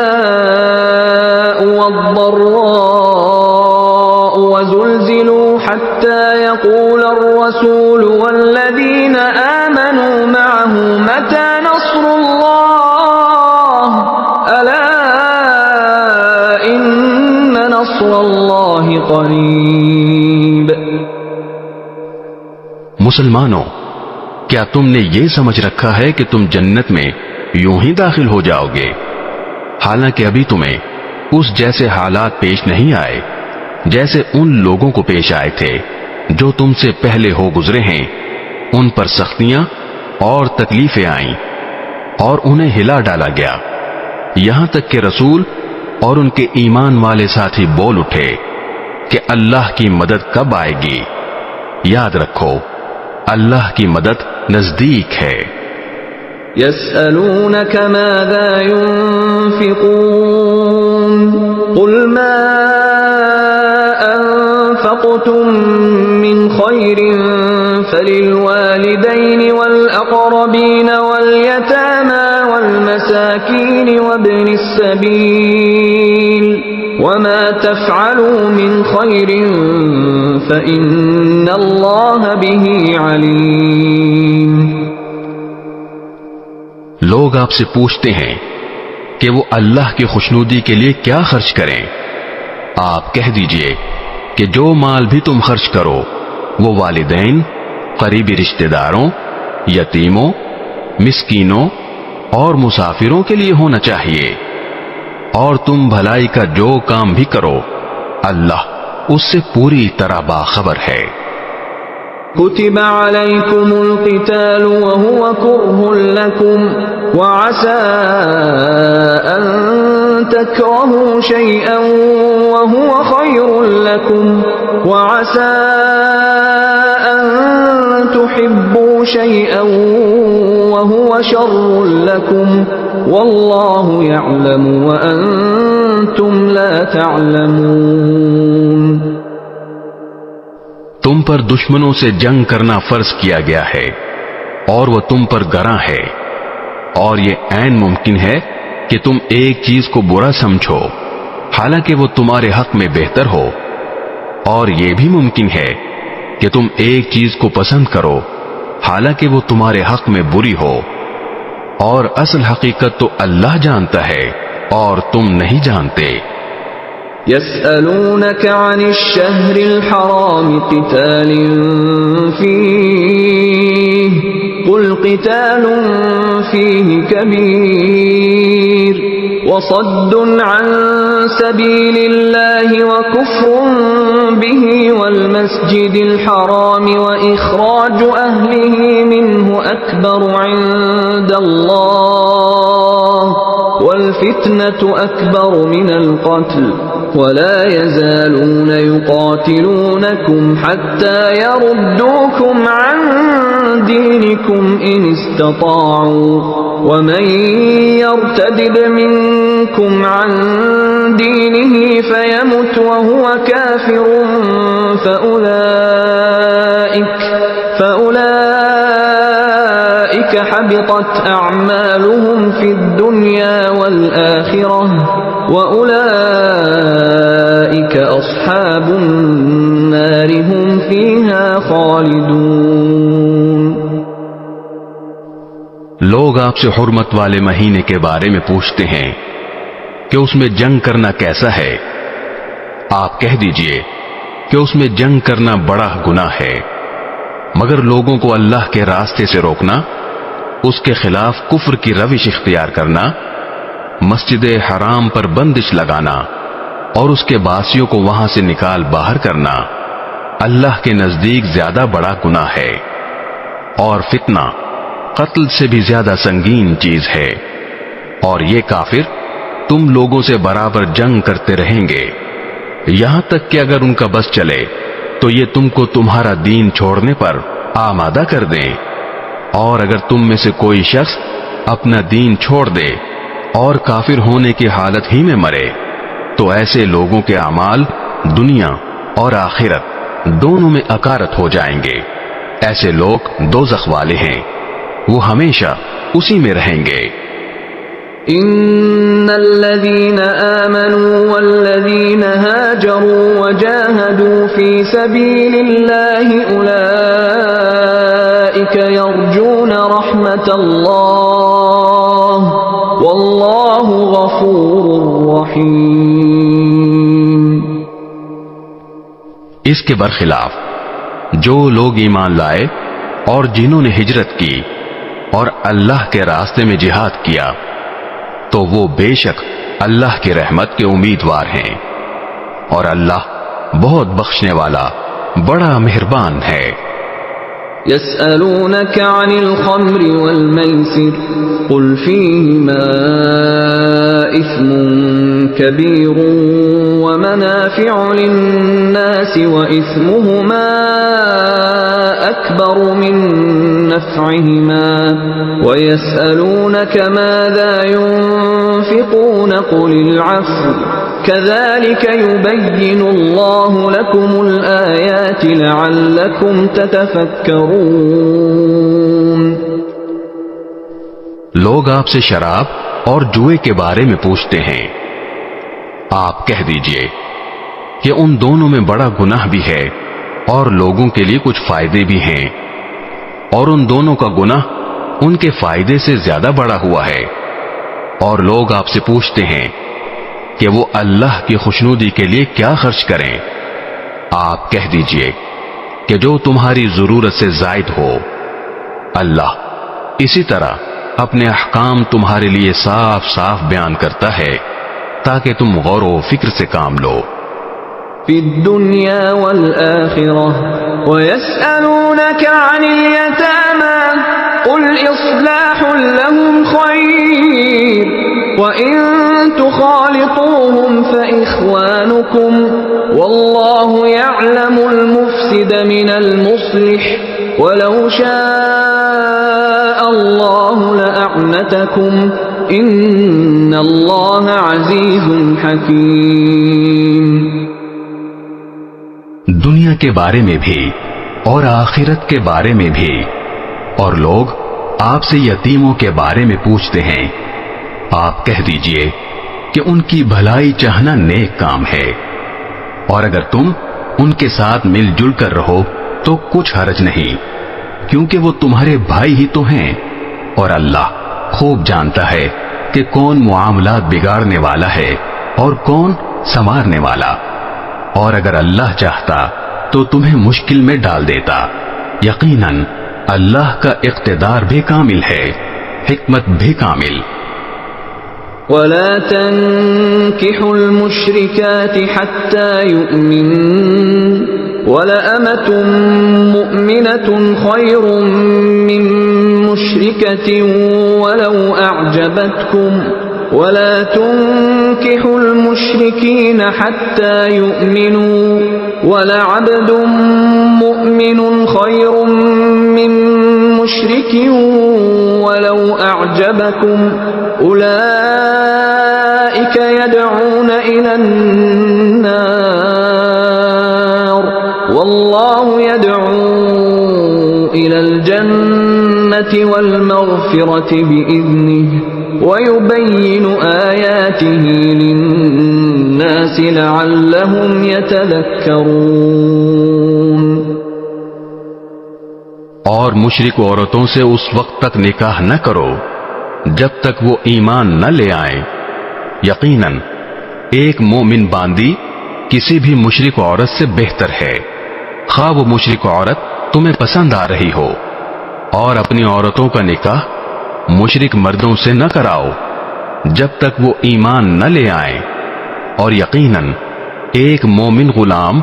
Speaker 4: وَالضَّرَّاءُ وَزُلْزِلُوا حَتَّى يَقُولَ الرَّسُولُ وَالَّذِينَ آمَنُوا مَعَهُ مَتَى نَصْرُ اللَّهِ أَلَا نصر اللہ قریب۔
Speaker 3: مسلمانوں، کیا تم نے یہ سمجھ رکھا ہے کہ تم جنت میں یوں ہی داخل ہو جاؤ گے، حالانکہ ابھی تمہیں اس جیسے حالات پیش نہیں آئے جیسے ان لوگوں کو پیش آئے تھے جو تم سے پہلے ہو گزرے ہیں۔ ان پر سختیاں اور تکلیفیں آئیں اور انہیں ہلا ڈالا گیا، یہاں تک کہ رسول اور ان کے ایمان والے ساتھی بول اٹھے کہ اللہ کی مدد کب آئے گی؟ یاد رکھو اللہ کی مدد نزدیک ہے۔
Speaker 4: يسألونك ماذا ينفقون قل ما أنفقتم من خير فللوالدين والأقربين واليتامى والمساكين وابن السبيل وما تفعلوا من خير فإن الله به عليم۔
Speaker 3: لوگ آپ سے پوچھتے ہیں کہ وہ اللہ کی خوشنودی کے لیے کیا خرچ کریں۔ آپ کہہ دیجئے کہ جو مال بھی تم خرچ کرو وہ والدین، قریبی رشتہ داروں، یتیموں، مسکینوں اور مسافروں کے لیے ہونا چاہیے، اور تم بھلائی کا جو کام بھی کرو اللہ اس سے پوری طرح باخبر ہے۔
Speaker 4: كتب عليكم القتال وهو كره لكم وعسى أن تكرهوا شيئا وهو خير لكم وعسى أن تحبوا شيئا وهو شر لكم والله يعلم وأنتم لا تعلمون۔
Speaker 3: تم پر دشمنوں سے جنگ کرنا فرض کیا گیا ہے اور وہ تم پر گراں ہے، اور یہ عین ممکن ہے کہ تم ایک چیز کو برا سمجھو حالانکہ وہ تمہارے حق میں بہتر ہو، اور یہ بھی ممکن ہے کہ تم ایک چیز کو پسند کرو حالانکہ وہ تمہارے حق میں بری ہو، اور اصل حقیقت تو اللہ جانتا ہے اور تم نہیں جانتے.
Speaker 4: يسألونك عن الشهر الحرام قتال فيه قل قتال فيه كبير وصد عن سبيل الله وكفر به والمسجد الحرام وإخراج أهله منه أكبر عند الله والفتنة أكبر من القتل ولا يزالون يقاتلونكم حتى يردوكم عن دينكم إن استطاعوا ومن يرتد منكم عن دينه فيمت وهو كافر فأولئك حبطت أعمالهم في الدنيا والآخرة وأولئك أصحاب النار هم فيها خالدون.
Speaker 3: لوگ آپ سے حرمت والے مہینے کے بارے میں پوچھتے ہیں کہ اس میں جنگ کرنا کیسا ہے. آپ کہہ دیجئے کہ اس میں جنگ کرنا بڑا گناہ ہے، مگر لوگوں کو اللہ کے راستے سے روکنا، اس کے خلاف کفر کی روش اختیار کرنا، مسجد حرام پر بندش لگانا اور اس کے باسیوں کو وہاں سے نکال باہر کرنا اللہ کے نزدیک زیادہ بڑا گناہ ہے، اور فتنہ قتل سے بھی زیادہ سنگین چیز ہے. اور یہ کافر تم لوگوں سے برابر جنگ کرتے رہیں گے یہاں تک کہ اگر ان کا بس چلے تو یہ تم کو تمہارا دین چھوڑنے پر آمادہ کر دیں. اور اگر تم میں سے کوئی شخص اپنا دین چھوڑ دے اور کافر ہونے کی حالت ہی میں مرے تو ایسے لوگوں کے اعمال دنیا اور آخرت دونوں میں اکارت ہو جائیں گے. ایسے لوگ دوزخ والے ہیں، وہ ہمیشہ اسی میں رہیں گے.
Speaker 4: ان الذين آمنوا والذين هاجروا وجاهدوا في سبيل الله اولئك يرجون رحمة الله والله غفور رحيم.
Speaker 3: اس کے برخلاف جو لوگ ایمان لائے اور جنہوں نے ہجرت کی اور اللہ کے راستے میں جہاد کیا تو وہ بے شک اللہ کی رحمت کے امیدوار ہیں، اور اللہ بہت بخشنے والا بڑا مہربان ہے.
Speaker 4: يسألونك عن الخمر والميسر قل فيهما إثم كبير ومنافع للناس وإثمهما أكبر من نفعهما ويسألونك ماذا ينفقون قل العفو كذلك يبين الله لكم الآيات لعلكم تتفكرون.
Speaker 3: لوگ آپ سے شراب اور جوئے کے بارے میں پوچھتے ہیں. آپ کہہ دیجئے کہ ان دونوں میں بڑا گناہ بھی ہے اور لوگوں کے لیے کچھ فائدے بھی ہیں، اور ان دونوں کا گناہ ان کے فائدے سے زیادہ بڑا ہوا ہے. اور لوگ آپ سے پوچھتے ہیں کہ وہ اللہ کی خوشنودی کے لیے کیا خرچ کریں. آپ کہہ دیجئے کہ جو تمہاری ضرورت سے زائد ہو. اللہ اسی طرح اپنے احکام تمہارے لیے صاف صاف بیان کرتا ہے تاکہ تم غور و فکر سے کام لو.
Speaker 4: فی الدنیا والآخرہ ویسألونک عن الیتامی قل اصلاح لهم خیر وَإِن تُخَالِطُوهُمْ فَإِخْوَانُكُمْ وَاللَّهُ يَعْلَمُ الْمُفْسِدَ مِنَ الْمُصْلِحِ وَلَوْ شَاءَ اللَّهُ لَأَعْنَتَكُمْ إِنَّ اللَّهَ عَزِيزٌ حَكِيمٌ.
Speaker 3: دنیا کے بارے میں بھی اور آخرت کے بارے میں بھی. اور لوگ آپ سے یتیموں کے بارے میں پوچھتے ہیں. آپ کہہ دیجئے کہ ان کی بھلائی چاہنا نیک کام ہے، اور اگر تم ان کے ساتھ مل جل کر رہو تو کچھ حرج نہیں، کیونکہ وہ تمہارے بھائی ہی تو ہیں، اور اللہ خوب جانتا ہے کہ کون معاملات بگاڑنے والا ہے اور کون سنوارنے والا، اور اگر اللہ چاہتا تو تمہیں مشکل میں ڈال دیتا۔ یقیناً اللہ کا اقتدار بھی کامل ہے، حکمت بھی کامل۔
Speaker 4: ولا تنكحوا المشركات حتى يؤمنن ولأمة مؤمنة خير من مشركة ولو أعجبتكم ولا تنكحوا المشركين حتى يؤمنوا ولعبد مؤمن خير من مشرك ولو أعجبكم أولئك يدعون إلى النار والله يدعو إلى الجنة والمغفرة بإذنه ويبين آياته للناس لعلهم يتذكرون۔
Speaker 3: اور مشرک عورتوں سے اس وقت تک نکاح نہ کرو جب تک وہ ایمان نہ لے آئیں۔ یقیناً ایک مومن باندی کسی بھی مشرک عورت سے بہتر ہے، خواہ وہ مشرک عورت تمہیں پسند آ رہی ہو۔ اور اپنی عورتوں کا نکاح مشرک مردوں سے نہ کراؤ جب تک وہ ایمان نہ لے آئیں، اور یقیناً ایک مومن غلام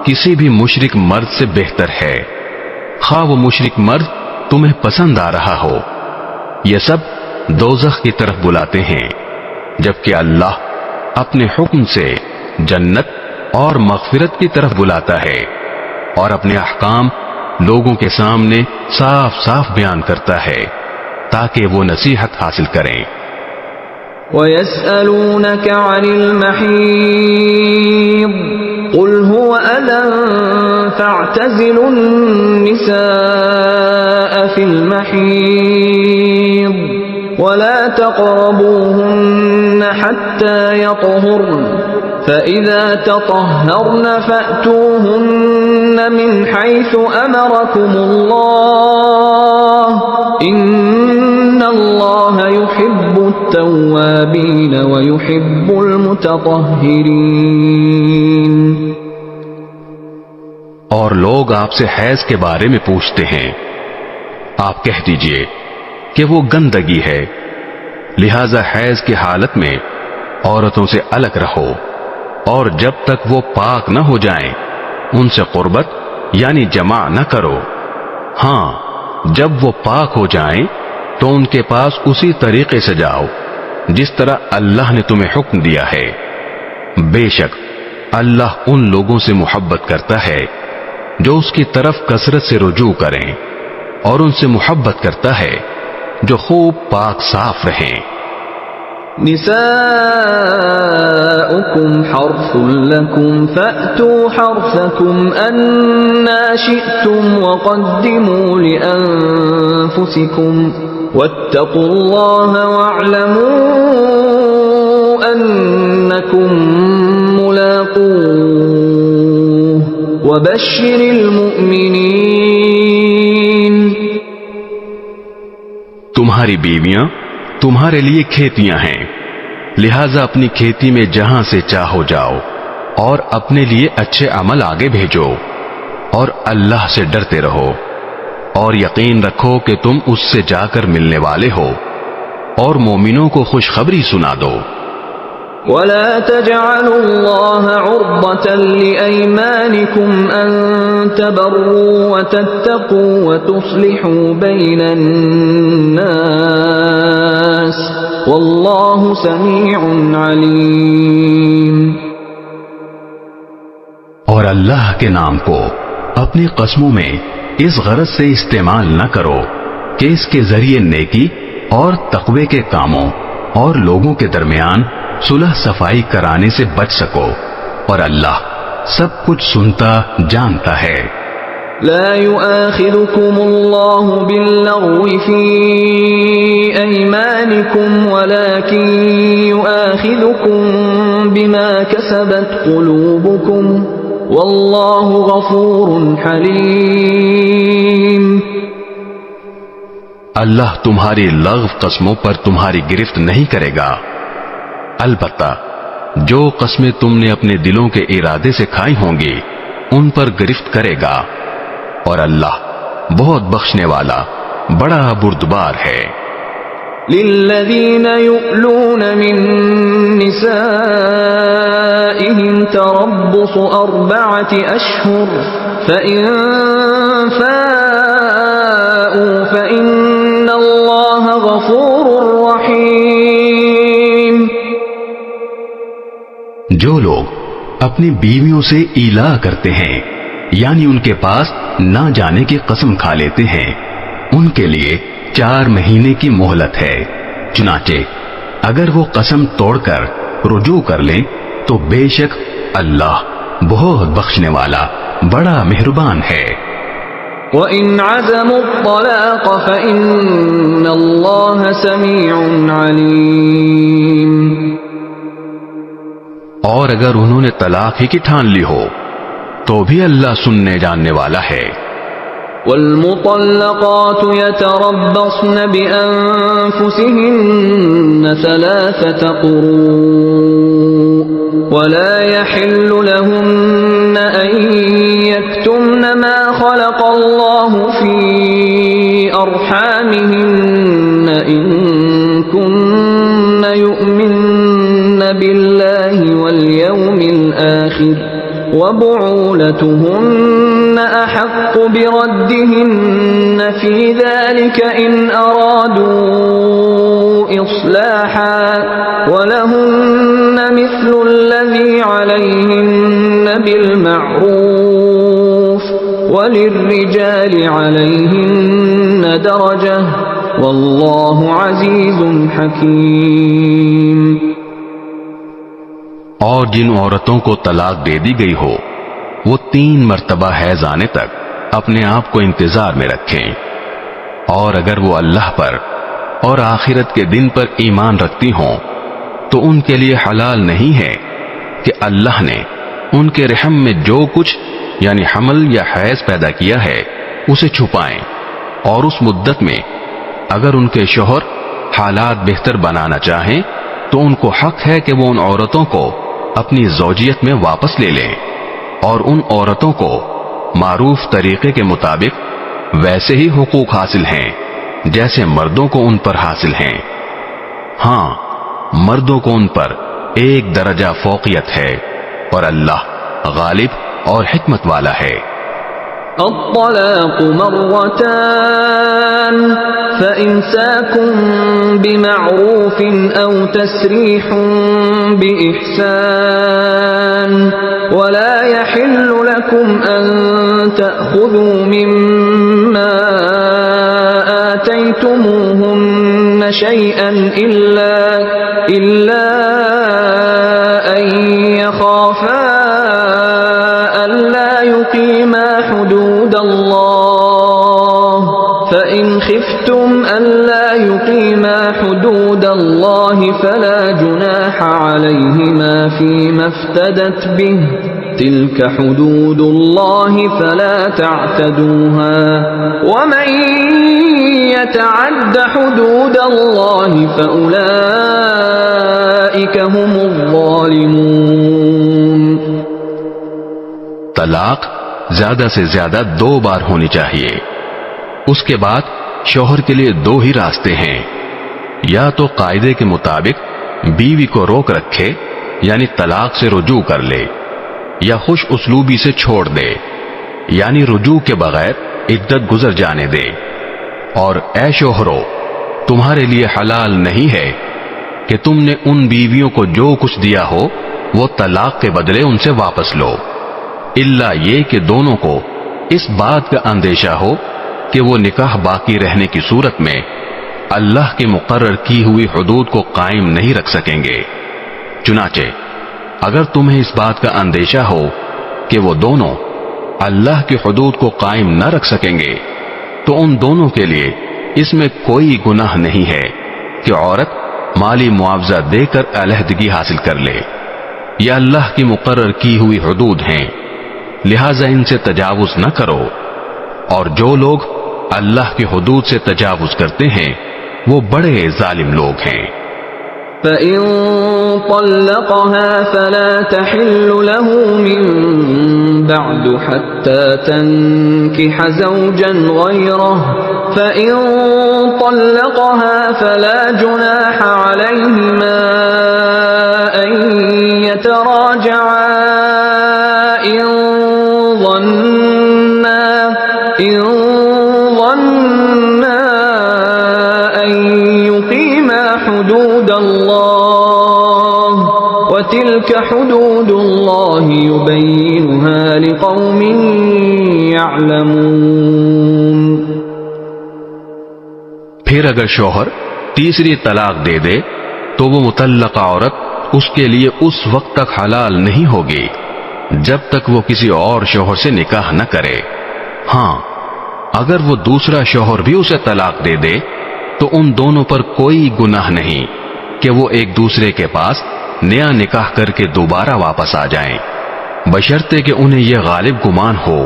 Speaker 3: کسی بھی مشرک مرد سے بہتر ہے، خواہ وہ مشرک مرد تمہیں پسند آ رہا ہو۔ یہ سب دوزخ کی طرف بلاتے ہیں، جبکہ اللہ اپنے حکم سے جنت اور مغفرت کی طرف بلاتا ہے، اور اپنے احکام لوگوں کے سامنے صاف صاف بیان کرتا ہے تاکہ وہ نصیحت حاصل کریں۔
Speaker 4: وَيَسْأَلُونَكَ عَنِ الْمَحِيضِ قُلْ هُوَ أَذًى فَاعْتَزِلُوا النِّسَاءَ فِي الْمَحِيضِ وَلَا تَقْرَبُوهُنَّ حَتَّى يَطْهُرْنَ فَإِذَا تَطَهَّرْنَ فَأْتُوهُنَّ مِنْ حَيْثُ أَمَرَكُمُ اللَّهُ إِنَّ اللَّهَ يُحِبُّ التَّوَّابِينَ وَيُحِبُّ الْمُتَطَهِّرِينَ۔
Speaker 3: اور لوگ آپ سے حیض کے بارے میں پوچھتے ہیں، آپ کہہ دیجئے کہ وہ گندگی ہے، لہذا حیض کی حالت میں عورتوں سے الگ رہو، اور جب تک وہ پاک نہ ہو جائیں ان سے قربت یعنی جماع نہ کرو۔ ہاں جب وہ پاک ہو جائیں تو ان کے پاس اسی طریقے سے جاؤ جس طرح اللہ نے تمہیں حکم دیا ہے۔ بے شک اللہ ان لوگوں سے محبت کرتا ہے جو اس کی طرف کثرت سے رجوع کریں، اور ان سے محبت کرتا ہے جو خوب پاک صاف رہیں۔
Speaker 4: نساؤكم حرث لكم فأتوا حرثكم أنا شئتم وقدموا لأنفسكم واتقوا الله واعلموا أنكم ملاقوه وبشر المؤمنين۔
Speaker 3: تمہاری بیویاں تمہارے لیے کھیتیاں ہیں، لہذا اپنی کھیتی میں جہاں سے چاہو جاؤ، اور اپنے لیے اچھے عمل آگے بھیجو، اور اللہ سے ڈرتے رہو، اور یقین رکھو کہ تم اس سے جا کر ملنے والے ہو، اور مومنوں کو خوشخبری سنا دو۔
Speaker 4: ولا تجعلوا الله عرضة لأيمانكم أن تبروا وتتقوا وتصلحوا بين الناس والله سميع عليم۔
Speaker 3: اور اللہ کے نام کو اپنی قسموں میں اس غرض سے استعمال نہ کرو کہ اس کے ذریعے نیکی اور تقوی کے کاموں اور لوگوں کے درمیان صلح صفائی کرانے سے بچ سکو، اور اللہ سب کچھ سنتا جانتا ہے۔
Speaker 4: لا يؤاخذكم الله باللغو في أيمانكم ولكن يؤاخذكم بما كسبت قلوبكم والله غفور حليم۔
Speaker 3: اللہ تمہاری لغو قسموں پر تمہاری گرفت نہیں کرے گا، البتہ جو قسمیں تم نے اپنے دلوں کے ارادے سے کھائی ہوں گی ان پر گرفت کرے گا، اور اللہ بہت بخشنے والا بڑا بردبار ہے۔
Speaker 4: للذين يؤلون من نسائهم تربص 4 أشهر فإن فاءوا فإن الله غفور رحيم۔
Speaker 3: جو لوگ اپنی بیویوں سے ایلا کرتے ہیں یعنی ان کے پاس نہ جانے کی قسم کھا لیتے ہیں، ان کے لیے 4 مہینے کی مہلت ہے، چنانچہ اگر وہ قسم توڑ کر رجوع کر لیں تو بے شک اللہ بہت بخشنے والا بڑا مہربان ہے۔
Speaker 4: وَإِنْ عَزَمُوا الطَّلَاقَ فَإِنَّ اللَّهَ سَمِيعٌ عَلِيمٌ۔
Speaker 3: اور اگر انہوں نے طلاق ہی کی ٹھان لی ہو تو بھی اللہ سننے جاننے والا ہے۔
Speaker 4: والمطلقات يتربصن بأنفسهن 3 قروء ولا يحل لهن أن يكتمن ما خلق الله في أرحامهن إن كن يؤمن بالله واليوم الآخر وبعولتهن أحق بردهن في ذلك إن أرادوا إصلاحا ولهن مثل الذي عليهن بالمعروف وللرجال عليهن درجة والله عزيز حكيم۔
Speaker 3: اور جن عورتوں کو طلاق دے دی گئی ہو وہ 3 مرتبہ حیض آنے تک اپنے آپ کو انتظار میں رکھیں، اور اگر وہ اللہ پر اور آخرت کے دن پر ایمان رکھتی ہوں تو ان کے لیے حلال نہیں ہے کہ اللہ نے ان کے رحم میں جو کچھ یعنی حمل یا حیض پیدا کیا ہے اسے چھپائیں، اور اس مدت میں اگر ان کے شوہر حالات بہتر بنانا چاہیں تو ان کو حق ہے کہ وہ ان عورتوں کو اپنی زوجیت میں واپس لے لیں، اور ان عورتوں کو معروف طریقے کے مطابق ویسے ہی حقوق حاصل ہیں جیسے مردوں کو ان پر حاصل ہیں۔ ہاں، مردوں کو ان پر 1 درجہ فوقیت ہے، اور اللہ غالب اور حکمت والا ہے۔
Speaker 4: الطلاق مرتان فإمساك بمعروف أو تسريح بإحسان ولا يحل لكم أن تأخذوا مما آتيتموهن شيئا إلا أن يخافا ألا يقيما حدود الله فإن خفتم ألا يقيما حدود الله فلا جناح عليهما فيما افتدت به تلك حدود الله فلا تعتدوها ومن يتعد حدود الله فأولئك هم الظالمون۔
Speaker 3: طلاق زیادہ سے زیادہ 2 بار ہونی چاہیے، اس کے بعد شوہر کے لیے 2 ہی راستے ہیں، یا تو قاعدے کے مطابق بیوی کو روک رکھے یعنی طلاق سے رجوع کر لے، یا خوش اسلوبی سے چھوڑ دے یعنی رجوع کے بغیر عدت گزر جانے دے۔ اور اے شوہرو، تمہارے لیے حلال نہیں ہے کہ تم نے ان بیویوں کو جو کچھ دیا ہو وہ طلاق کے بدلے ان سے واپس لو، الا یہ کہ دونوں کو اس بات کا اندیشہ ہو کہ وہ نکاح باقی رہنے کی صورت میں اللہ کے مقرر کی ہوئی حدود کو قائم نہیں رکھ سکیں گے۔ چنانچہ اگر تمہیں اس بات کا اندیشہ ہو کہ وہ دونوں اللہ کی حدود کو قائم نہ رکھ سکیں گے تو ان دونوں کے لیے اس میں کوئی گناہ نہیں ہے کہ عورت مالی معاوضہ دے کر علیحدگی حاصل کر لے۔ یہ اللہ کی مقرر کی ہوئی حدود ہیں، لہذا ان سے تجاوز نہ کرو، اور جو لوگ اللہ کی حدود سے تجاوز کرتے ہیں وہ بڑے ظالم لوگ ہیں۔
Speaker 4: فَإِن طَلَّقَهَا فَلَا تَحِلُّ لَهُ مِن بَعْدُ حَتَّى تَنكِحَ زَوْجًا غَيْرَهُ فَإِن طَلَّقَهَا فَلَا جُنَاحَ عَلَيْهِمَا أَن يَتَرَاجَعَا إِن ظَنَّا أَن يُقِيمَا حُدُودَ اللَّهِ وَتِلْكَ حُدُودُ اللَّهِ يُبَيِّنُهَا لِقَوْمٍ يَعْلَمُونَ۔
Speaker 3: پھر اگر شوہر تیسری طلاق دے دے تو وہ مطلقہ عورت اس کے لیے اس وقت تک حلال نہیں ہوگی جب تک وہ کسی اور شوہر سے نکاح نہ کرے۔ ہاں اگر وہ دوسرا شوہر بھی اسے طلاق دے دے تو ان دونوں پر کوئی گناہ نہیں کہ وہ ایک دوسرے کے پاس نیا نکاح کر کے دوبارہ واپس آ جائیں، بشرطے کہ انہیں یہ غالب گمان ہو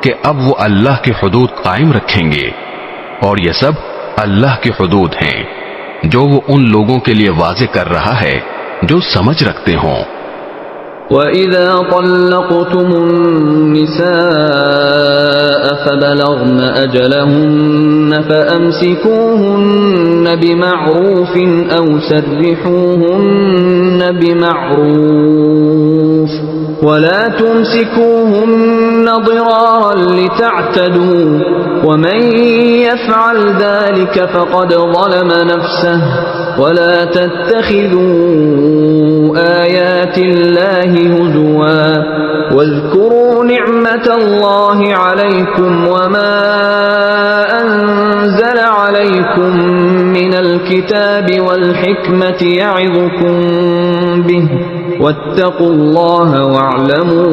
Speaker 3: کہ اب وہ اللہ کی حدود قائم رکھیں گے، اور یہ سب اللہ کی حدود ہیں جو وہ ان لوگوں کے لیے واضح کر رہا ہے جو سمجھ رکھتے ہوں۔
Speaker 4: وَإِذَا طَلَّقْتُمُ النِّسَاءَ فَبَلَغْنَ أَجَلَهُنَّ فَأَمْسِكُوهُنَّ بِمَعْرُوفٍ أَوْ سَرِّحُوهُنَّ بِمَعْرُوفٍ وَلَا تُمْسِكُوهُنَّ ضِرَارًا لِتَعْتَدُوا وَمَن يَفْعَلْ ذَلِكَ فَقَدْ ظَلَمَ نَفْسَهُ وَلَا تَتَّخِذُوا آيَاتِ اللَّهِ هُزُوًا وَاذْكُرُوا نِعْمَةَ اللَّهِ عَلَيْكُمْ وَمَا أَنزَلَ عَلَيْكُم مِّنَ الْكِتَابِ وَالْحِكْمَةِ يَعِظُكُم بِهِ وَاتَّقُوا اللَّهَ وَاعْلَمُوا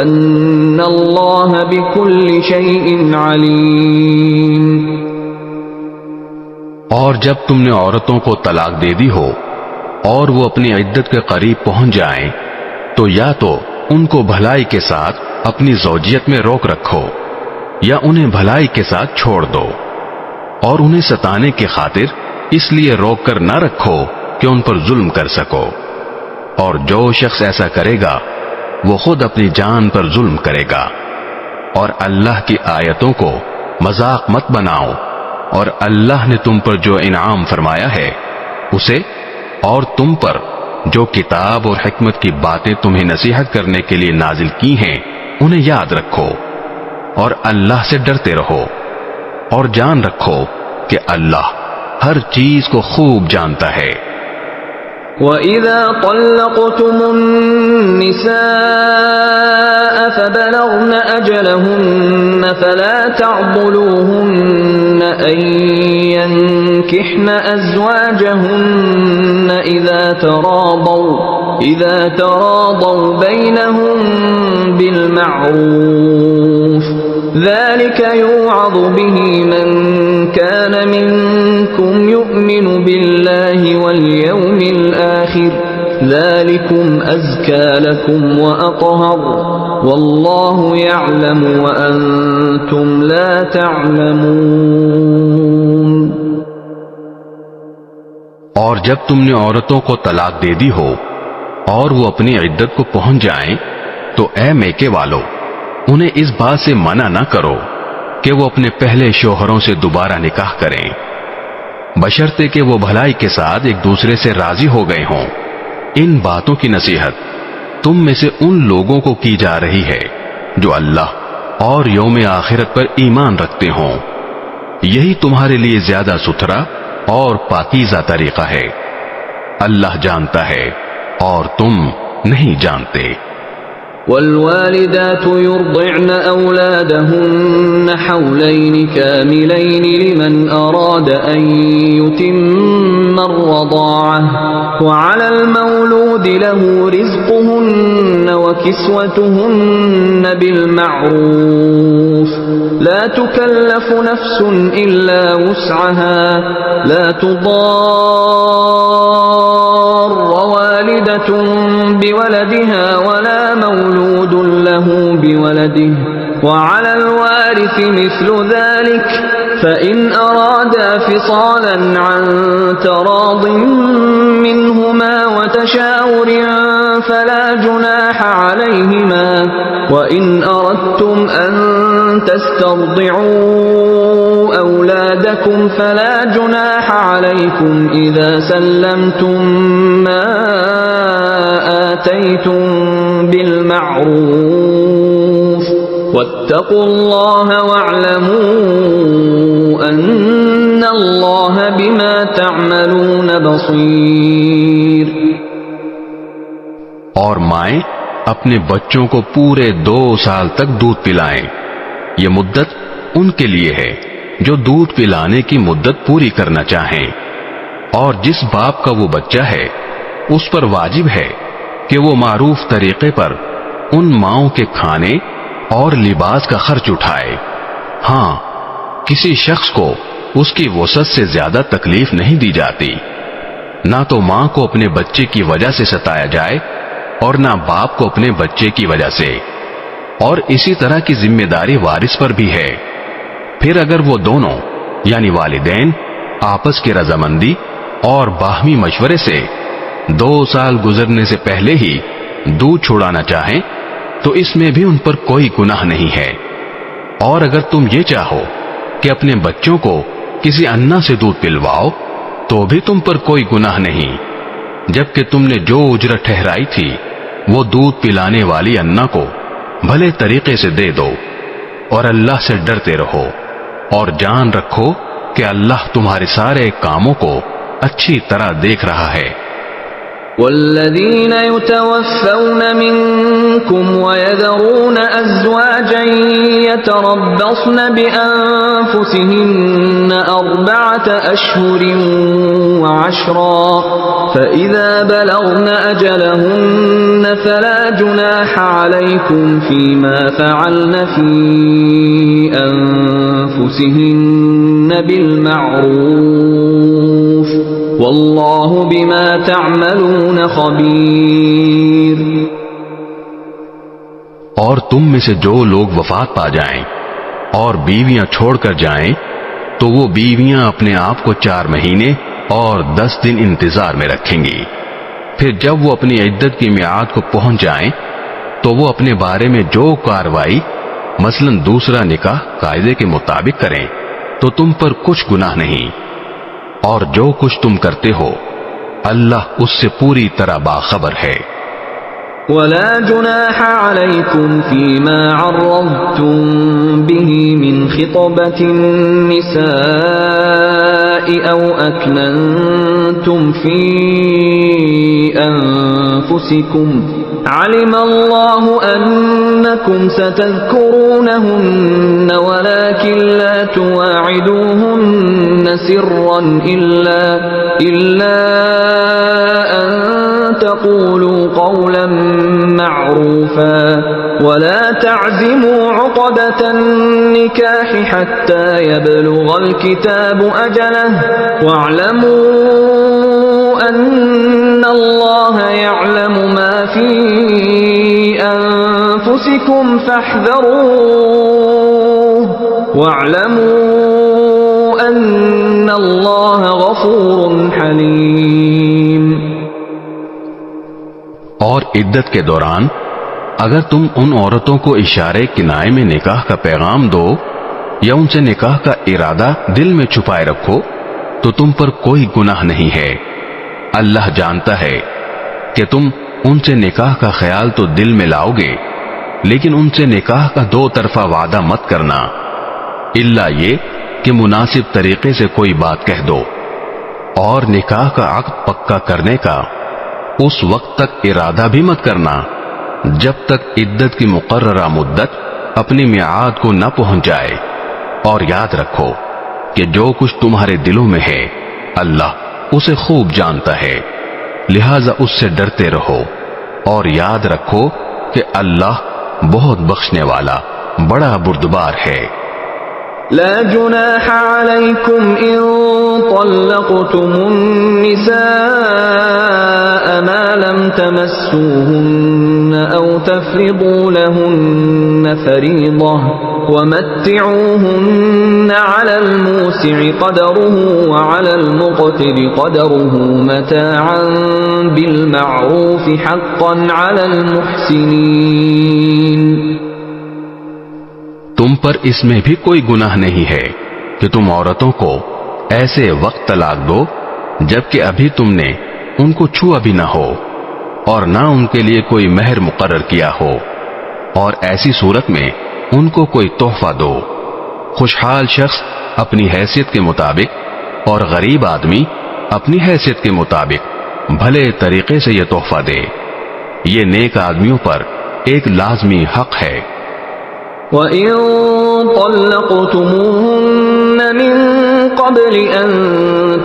Speaker 4: أَنَّ اللَّهَ بِكُلِّ شَيْءٍ عَلِيمٌ۔
Speaker 3: اور جب تم نے عورتوں کو طلاق دے دی ہو اور وہ اپنی عدت کے قریب پہنچ جائیں تو یا تو ان کو بھلائی کے ساتھ اپنی زوجیت میں روک رکھو یا انہیں بھلائی کے ساتھ چھوڑ دو، اور انہیں ستانے کی خاطر اس لیے روک کر نہ رکھو کہ ان پر ظلم کر سکو، اور جو شخص ایسا کرے گا وہ خود اپنی جان پر ظلم کرے گا۔ اور اللہ کی آیتوں کو مذاق مت بناؤ، اور اللہ نے تم پر جو انعام فرمایا ہے اسے اور تم پر جو کتاب اور حکمت کی باتیں تمہیں نصیحت کرنے کے لیے نازل کی ہیں انہیں یاد رکھو، اور اللہ سے ڈرتے رہو، اور جان رکھو کہ اللہ ہر چیز کو خوب جانتا ہے۔
Speaker 4: وَإِذَا طَلَّقْتُمُ النِّسَاءَ فَبَلَغْنَ أَجَلَهُنَّ فَلَا تَعْضُلُوهُنَّ أَن يَنكِحْنَ أَزْوَاجَهُنَّ إِذَا تَرَاضَوْا بَيْنَهُم بِالْمَعْرُوفِ ذَلِكَ يُوعَظُ بِهِ مَن كَانَ مِنكُمْ يُؤْمِنُ بِاللَّهِ وَالْيَوْمِ الْآخِرِ ذَلِكُمْ أَزْكَى لَكُمْ وَأَطْهَرُ وَاللَّهُ يَعْلَمُ وَأَنْتُمْ لَا تَعْلَمُونَ۔
Speaker 3: اور جب تم نے عورتوں کو طلاق دے دی ہو اور وہ اپنی عدت کو پہنچ جائیں تو اے میکے والو انہیں اس بات سے منع نہ کرو کہ وہ اپنے پہلے شوہروں سے دوبارہ نکاح کریں، بشرطے کہ وہ بھلائی کے ساتھ ایک دوسرے سے راضی ہو گئے ہوں۔ ان باتوں کی نصیحت تم میں سے ان لوگوں کو کی جا رہی ہے جو اللہ اور یوم آخرت پر ایمان رکھتے ہوں، یہی تمہارے لیے زیادہ ستھرا اور پاکیزہ طریقہ ہے۔ اللہ جانتا ہے اور تم نہیں جانتے۔
Speaker 4: والوالدات يرضعن أولادهن حولين كاملين لمن أراد أن يتم الرضاعة وعلى المولود له رزقهن وكسوتهن بالمعروف لا تكلف نفس إلا وسعها لا تضار والدة بولدها ولا مولود له بولده وعلى الوارث مثل ذلك فإن أرادا فصالا عن تراض منهما وتشاور فلا جناح عليهما وإن أردتم أن تسترضعوا أولادكم فلا جناح عليكم إذا سلمتم ما آتيتم بالمعروف واتقوا الله واعلموا أن الله بما تعملون بصير.
Speaker 3: اور مائیں اپنے بچوں کو پورے 2 سال تک دودھ پلائیں. یہ مدت ان کے لیے ہے جو دودھ پلانے کی مدت پوری کرنا چاہیں. اور جس باپ کا وہ بچہ ہے اس پر واجب ہے کہ وہ معروف طریقے پر ان ماؤں کے کھانے اور لباس کا خرچ اٹھائے. ہاں، کسی شخص کو اس کی وسعت سے زیادہ تکلیف نہیں دی جاتی. نہ تو ماں کو اپنے بچے کی وجہ سے ستایا جائے اور نہ باپ کو اپنے بچے کی وجہ سے. اور اسی طرح کی ذمہ داری وارث پر بھی ہے. پھر اگر وہ دونوں یعنی والدین آپس کی رضامندی اور باہمی مشورے سے 2 سال گزرنے سے پہلے ہی دودھ چھڑانا چاہیں تو اس میں بھی ان پر کوئی گناہ نہیں ہے. اور اگر تم یہ چاہو کہ اپنے بچوں کو کسی انا سے دودھ پلواؤ تو بھی تم پر کوئی گناہ نہیں، جبکہ تم نے جو اجرت ٹھہرائی تھی وہ دودھ پلانے والی انا کو بھلے طریقے سے دے دو. اور اللہ سے ڈرتے رہو اور جان رکھو کہ اللہ تمہارے سارے کاموں کو اچھی طرح دیکھ رہا ہے.
Speaker 4: والذين يتوفون منكم ويذرون أزواجا يتربصن بأنفسهن 4 أشهر و10 فإذا بلغن أجلهن فلا جناح عليكم فيما فعلن في أنفسهن بالمعروف واللہ بما تعملون خبیر.
Speaker 3: اور تم میں سے جو لوگ وفات پا جائیں اور بیویاں چھوڑ کر جائیں تو وہ بیویاں اپنے آپ کو 4 مہینے اور 10 دن انتظار میں رکھیں گی. پھر جب وہ اپنی عدت کی میعاد کو پہنچ جائیں تو وہ اپنے بارے میں جو کارروائی مثلا دوسرا نکاح قاعدے کے مطابق کریں تو تم پر کچھ گناہ نہیں. اور جو کچھ تم کرتے ہو اللہ اس سے پوری طرح باخبر ہے.
Speaker 4: ولا جناح عليكم فيما عرضتم به من خطبة النساء أو أكننتم في أنفسكم علم الله أنكم ستذكرونهن ولكن لا تواعدوهن سرا إلا أن تقولوا قولا معروفا ولا تعزموا عقدة النكاح حتى يبلغ الكتاب أجله واعلموا أن الله يعلم ما في أنفسكم فاحذروه واعلموا أن الله غفور حليم.
Speaker 3: اور عدت کے دوران اگر تم ان عورتوں کو اشارے کنائے میں نکاح کا پیغام دو یا ان سے نکاح کا ارادہ دل میں چھپائے رکھو تو تم پر کوئی گناہ نہیں ہے. اللہ جانتا ہے کہ تم ان سے نکاح کا خیال تو دل میں لاؤ گے لیکن ان سے نکاح کا 2 طرفہ وعدہ مت کرنا الا یہ کہ مناسب طریقے سے کوئی بات کہہ دو. اور نکاح کا عقد پکا کرنے کا اس وقت تک ارادہ بھی مت کرنا جب تک عدت کی مقررہ مدت اپنی میعاد کو نہ پہنچ جائے. اور یاد رکھو کہ جو کچھ تمہارے دلوں میں ہے اللہ اسے خوب جانتا ہے، لہذا اس سے ڈرتے رہو اور یاد رکھو کہ اللہ بہت بخشنے والا بڑا بردبار ہے.
Speaker 4: لا جناح عليكم إن طلقتم النساء ما لم تمسوهن أو تفرضوا لهن فريضة ومتعوهن على الموسع قدره وعلى المقتر قدره متاعا بالمعروف حقا على المحسنين.
Speaker 3: تم پر اس میں بھی کوئی گناہ نہیں ہے کہ تم عورتوں کو ایسے وقت طلاق دو جبکہ ابھی تم نے ان کو چھوا بھی نہ ہو اور نہ ان کے لیے کوئی مہر مقرر کیا ہو، اور ایسی صورت میں ان کو کوئی تحفہ دو. خوشحال شخص اپنی حیثیت کے مطابق اور غریب آدمی اپنی حیثیت کے مطابق بھلے طریقے سے یہ تحفہ دے. یہ نیک آدمیوں پر ایک لازمی حق ہے.
Speaker 4: وَإِن طَلَّقْتُمُوهُنَّ مِن قَبْلِ أَن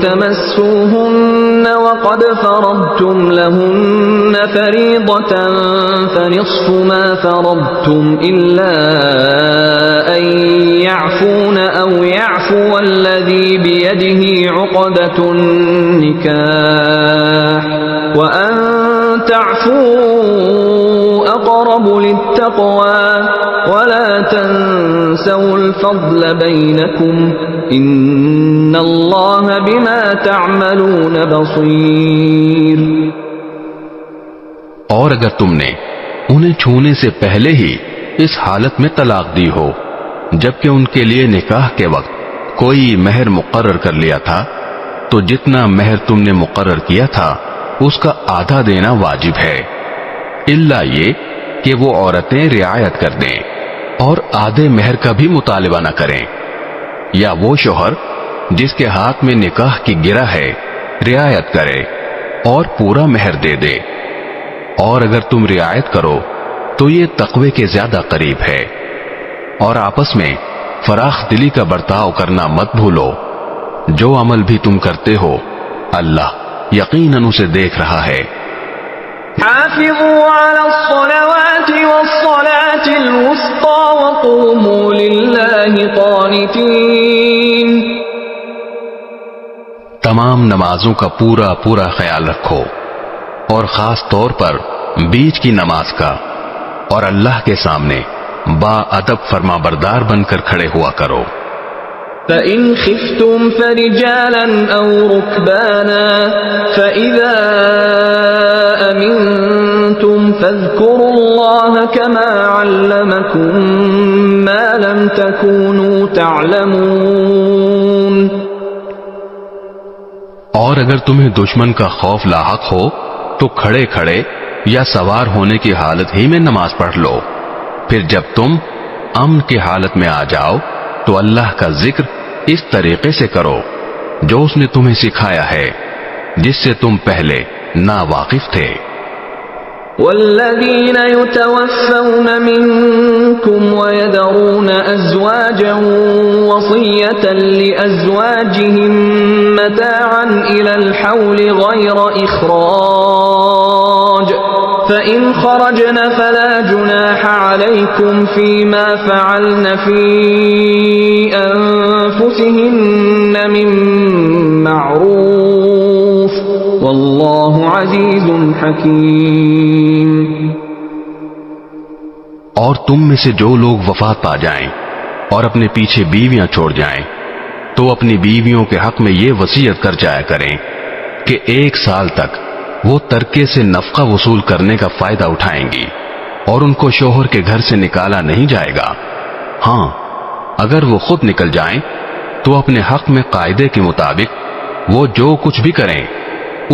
Speaker 4: تَمَسُّوهُنَّ وَقَدْ فَرَضْتُمْ لَهُنَّ فَرِيضَةً فَنِصْفُ مَا فَرَضْتُمْ إِلَّا أَن يَعْفُونَ أَوْ يَعْفُوَ الَّذِي بِيَدِهِ عُقْدَةُ النِّكَاحِ وَأَن تَعْفُوا أَقْرَبُ لِلتَّقْوَى وَلَا تَنسَوْا الْفَضْلَ بَيْنَكُمْ إِنَّ اللَّهَ بِمَا تَعْمَلُونَ بَصِيرٌ.
Speaker 3: اور اگر تم نے انہیں چھونے سے پہلے ہی اس حالت میں طلاق دی ہو جبکہ ان کے لیے نکاح کے وقت کوئی مہر مقرر کر لیا تھا تو جتنا مہر تم نے مقرر کیا تھا اس کا آدھا دینا واجب ہے، الا یہ کہ وہ عورتیں رعایت کر دیں اور آدھے مہر کا بھی مطالبہ نہ کریں، یا وہ شوہر جس کے ہاتھ میں نکاح کی گرہ ہے رعایت کرے اور پورا مہر دے دے. اور اگر تم رعایت کرو تو یہ تقوی کے زیادہ قریب ہے. اور آپس میں فراخ دلی کا برتاؤ کرنا مت بھولو. جو عمل بھی تم کرتے ہو اللہ یقیناً اسے دیکھ رہا ہے.
Speaker 4: حافظوا على الصلوات والصلاة الوسطى وقوموا لله قانتين.
Speaker 3: تمام نمازوں کا پورا پورا خیال رکھو اور خاص طور پر بیچ کی نماز کا، اور اللہ کے سامنے با ادب فرما بردار بن کر کھڑے ہوا کرو.
Speaker 4: فَإِنْ خِفْتُمْ فَرِجَالًا أَوْ رُكْبَانًا فَإِذَا أَمِنْتُمْ فَاذْكُرُوا اللَّهَ كَمَا عَلَّمَكُمْ مَا لَمْ تَكُونُوا تَعْلَمُونَ.
Speaker 3: اور اگر تمہیں دشمن کا خوف لاحق ہو تو کھڑے کھڑے یا سوار ہونے کی حالت ہی میں نماز پڑھ لو. پھر جب تم امن کی حالت میں آ جاؤ تو اللہ کا ذکر اس طریقے سے کرو جو اس نے تمہیں سکھایا ہے جس سے تم پہلے ناواقف تھے.
Speaker 4: والذین یتوفون منکم ویذرون ازواجا وصیة لازواجهم متاعا الى الحول غیر اخراج فإن خرجن فلا جناح عليكم فيما فعلن في أنفسهن من معروف والله عزيز حكيم.
Speaker 3: اور تم میں سے جو لوگ وفات پا جائیں اور اپنے پیچھے بیویاں چھوڑ جائیں تو اپنی بیویوں کے حق میں یہ وصیت کر جایا کریں کہ 1 سال تک وہ ترکے سے نفقہ وصول کرنے کا فائدہ اٹھائیں گی اور ان کو شوہر کے گھر سے نکالا نہیں جائے گا. ہاں اگر وہ خود نکل جائیں تو اپنے حق میں قاعدے کے مطابق وہ جو کچھ بھی کریں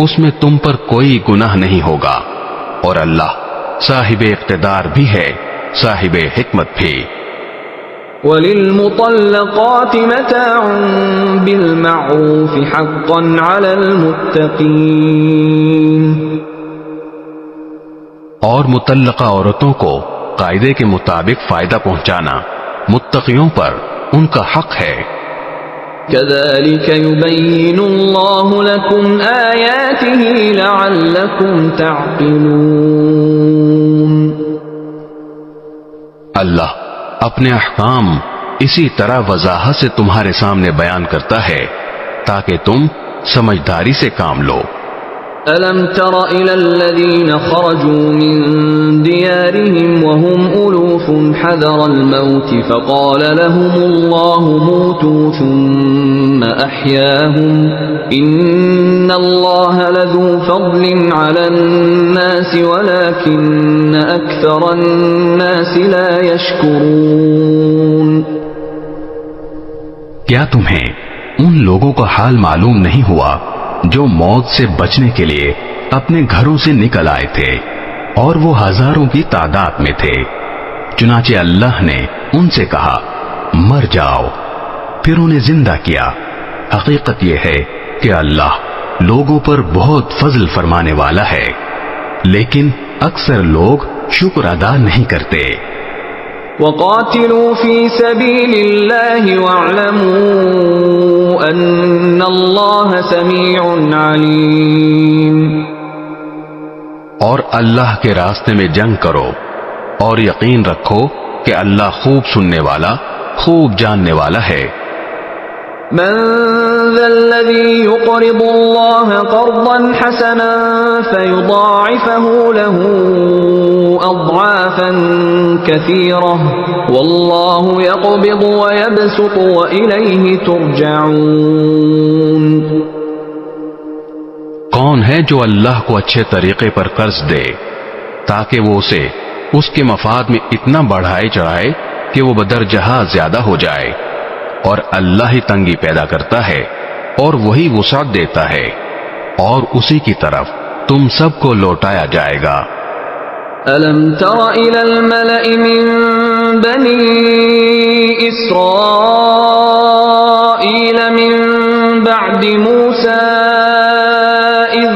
Speaker 3: اس میں تم پر کوئی گناہ نہیں ہوگا، اور اللہ صاحب اقتدار بھی ہے، صاحب حکمت بھی.
Speaker 4: وَلِلْمُطَلَّقَاتِ مَتَاعٌ بِالْمَعْرُوفِ حَقًّا عَلَى الْمُتَّقِينَ.
Speaker 3: اور مطلقہ عورتوں کو قاعدے کے مطابق فائدہ پہنچانا متقیوں پر ان کا حق ہے.
Speaker 4: كَذَلِكَ يُبَيِّنُ اللَّهُ لَكُمْ آيَاتِهِ لَعَلَّكُمْ تَعْقِلُونَ.
Speaker 3: اللہ اپنے احکام اسی طرح وضاحت سے تمہارے سامنے بیان کرتا ہے تاکہ تم سمجھداری سے کام لو.
Speaker 4: ألم تر إلى الذين خرجوا من ديارهم وهم ألوف حذر الموت فقال لهم الله موتوا ثم أحياهم إن الله لذو فضل على الناس ولكن أكثر الناس لا يشكرون.
Speaker 3: کیا تمہیں ان لوگوں کا حال معلوم نہیں ہوا جو موت سے بچنے کے لیے اپنے گھروں سے نکل آئے تھے اور وہ ہزاروں کی تعداد میں تھے؟ چنانچہ اللہ نے ان سے کہا مر جاؤ، پھر انہیں زندہ کیا. حقیقت یہ ہے کہ اللہ لوگوں پر بہت فضل فرمانے والا ہے، لیکن اکثر لوگ شکر ادا نہیں کرتے.
Speaker 4: وقاتلوا في سبيل الله واعلموا أن الله سميع عليم.
Speaker 3: اور اللہ کے راستے میں جنگ کرو اور یقین رکھو کہ اللہ خوب سننے والا، خوب جاننے والا ہے.
Speaker 4: من ذا الذي يقرض الله قرضا حسنا فيضاعفه له أضعافا كثيرة والله يقبض ويبسط وإليه ترجعون.
Speaker 3: کون ہے جو اللہ کو اچھے طریقے پر قرض دے تاکہ وہ اسے اس کے مفاد میں اتنا بڑھائے چڑھائے کہ وہ بدرجہ زیادہ ہو جائے؟ اور اللہ ہی تنگی پیدا کرتا ہے اور وہی وسعت دیتا ہے، اور اسی کی طرف تم سب کو لوٹایا جائے گا.
Speaker 4: ألم تر إلى الملأ من بني إسرائيل من بعد موسى إذ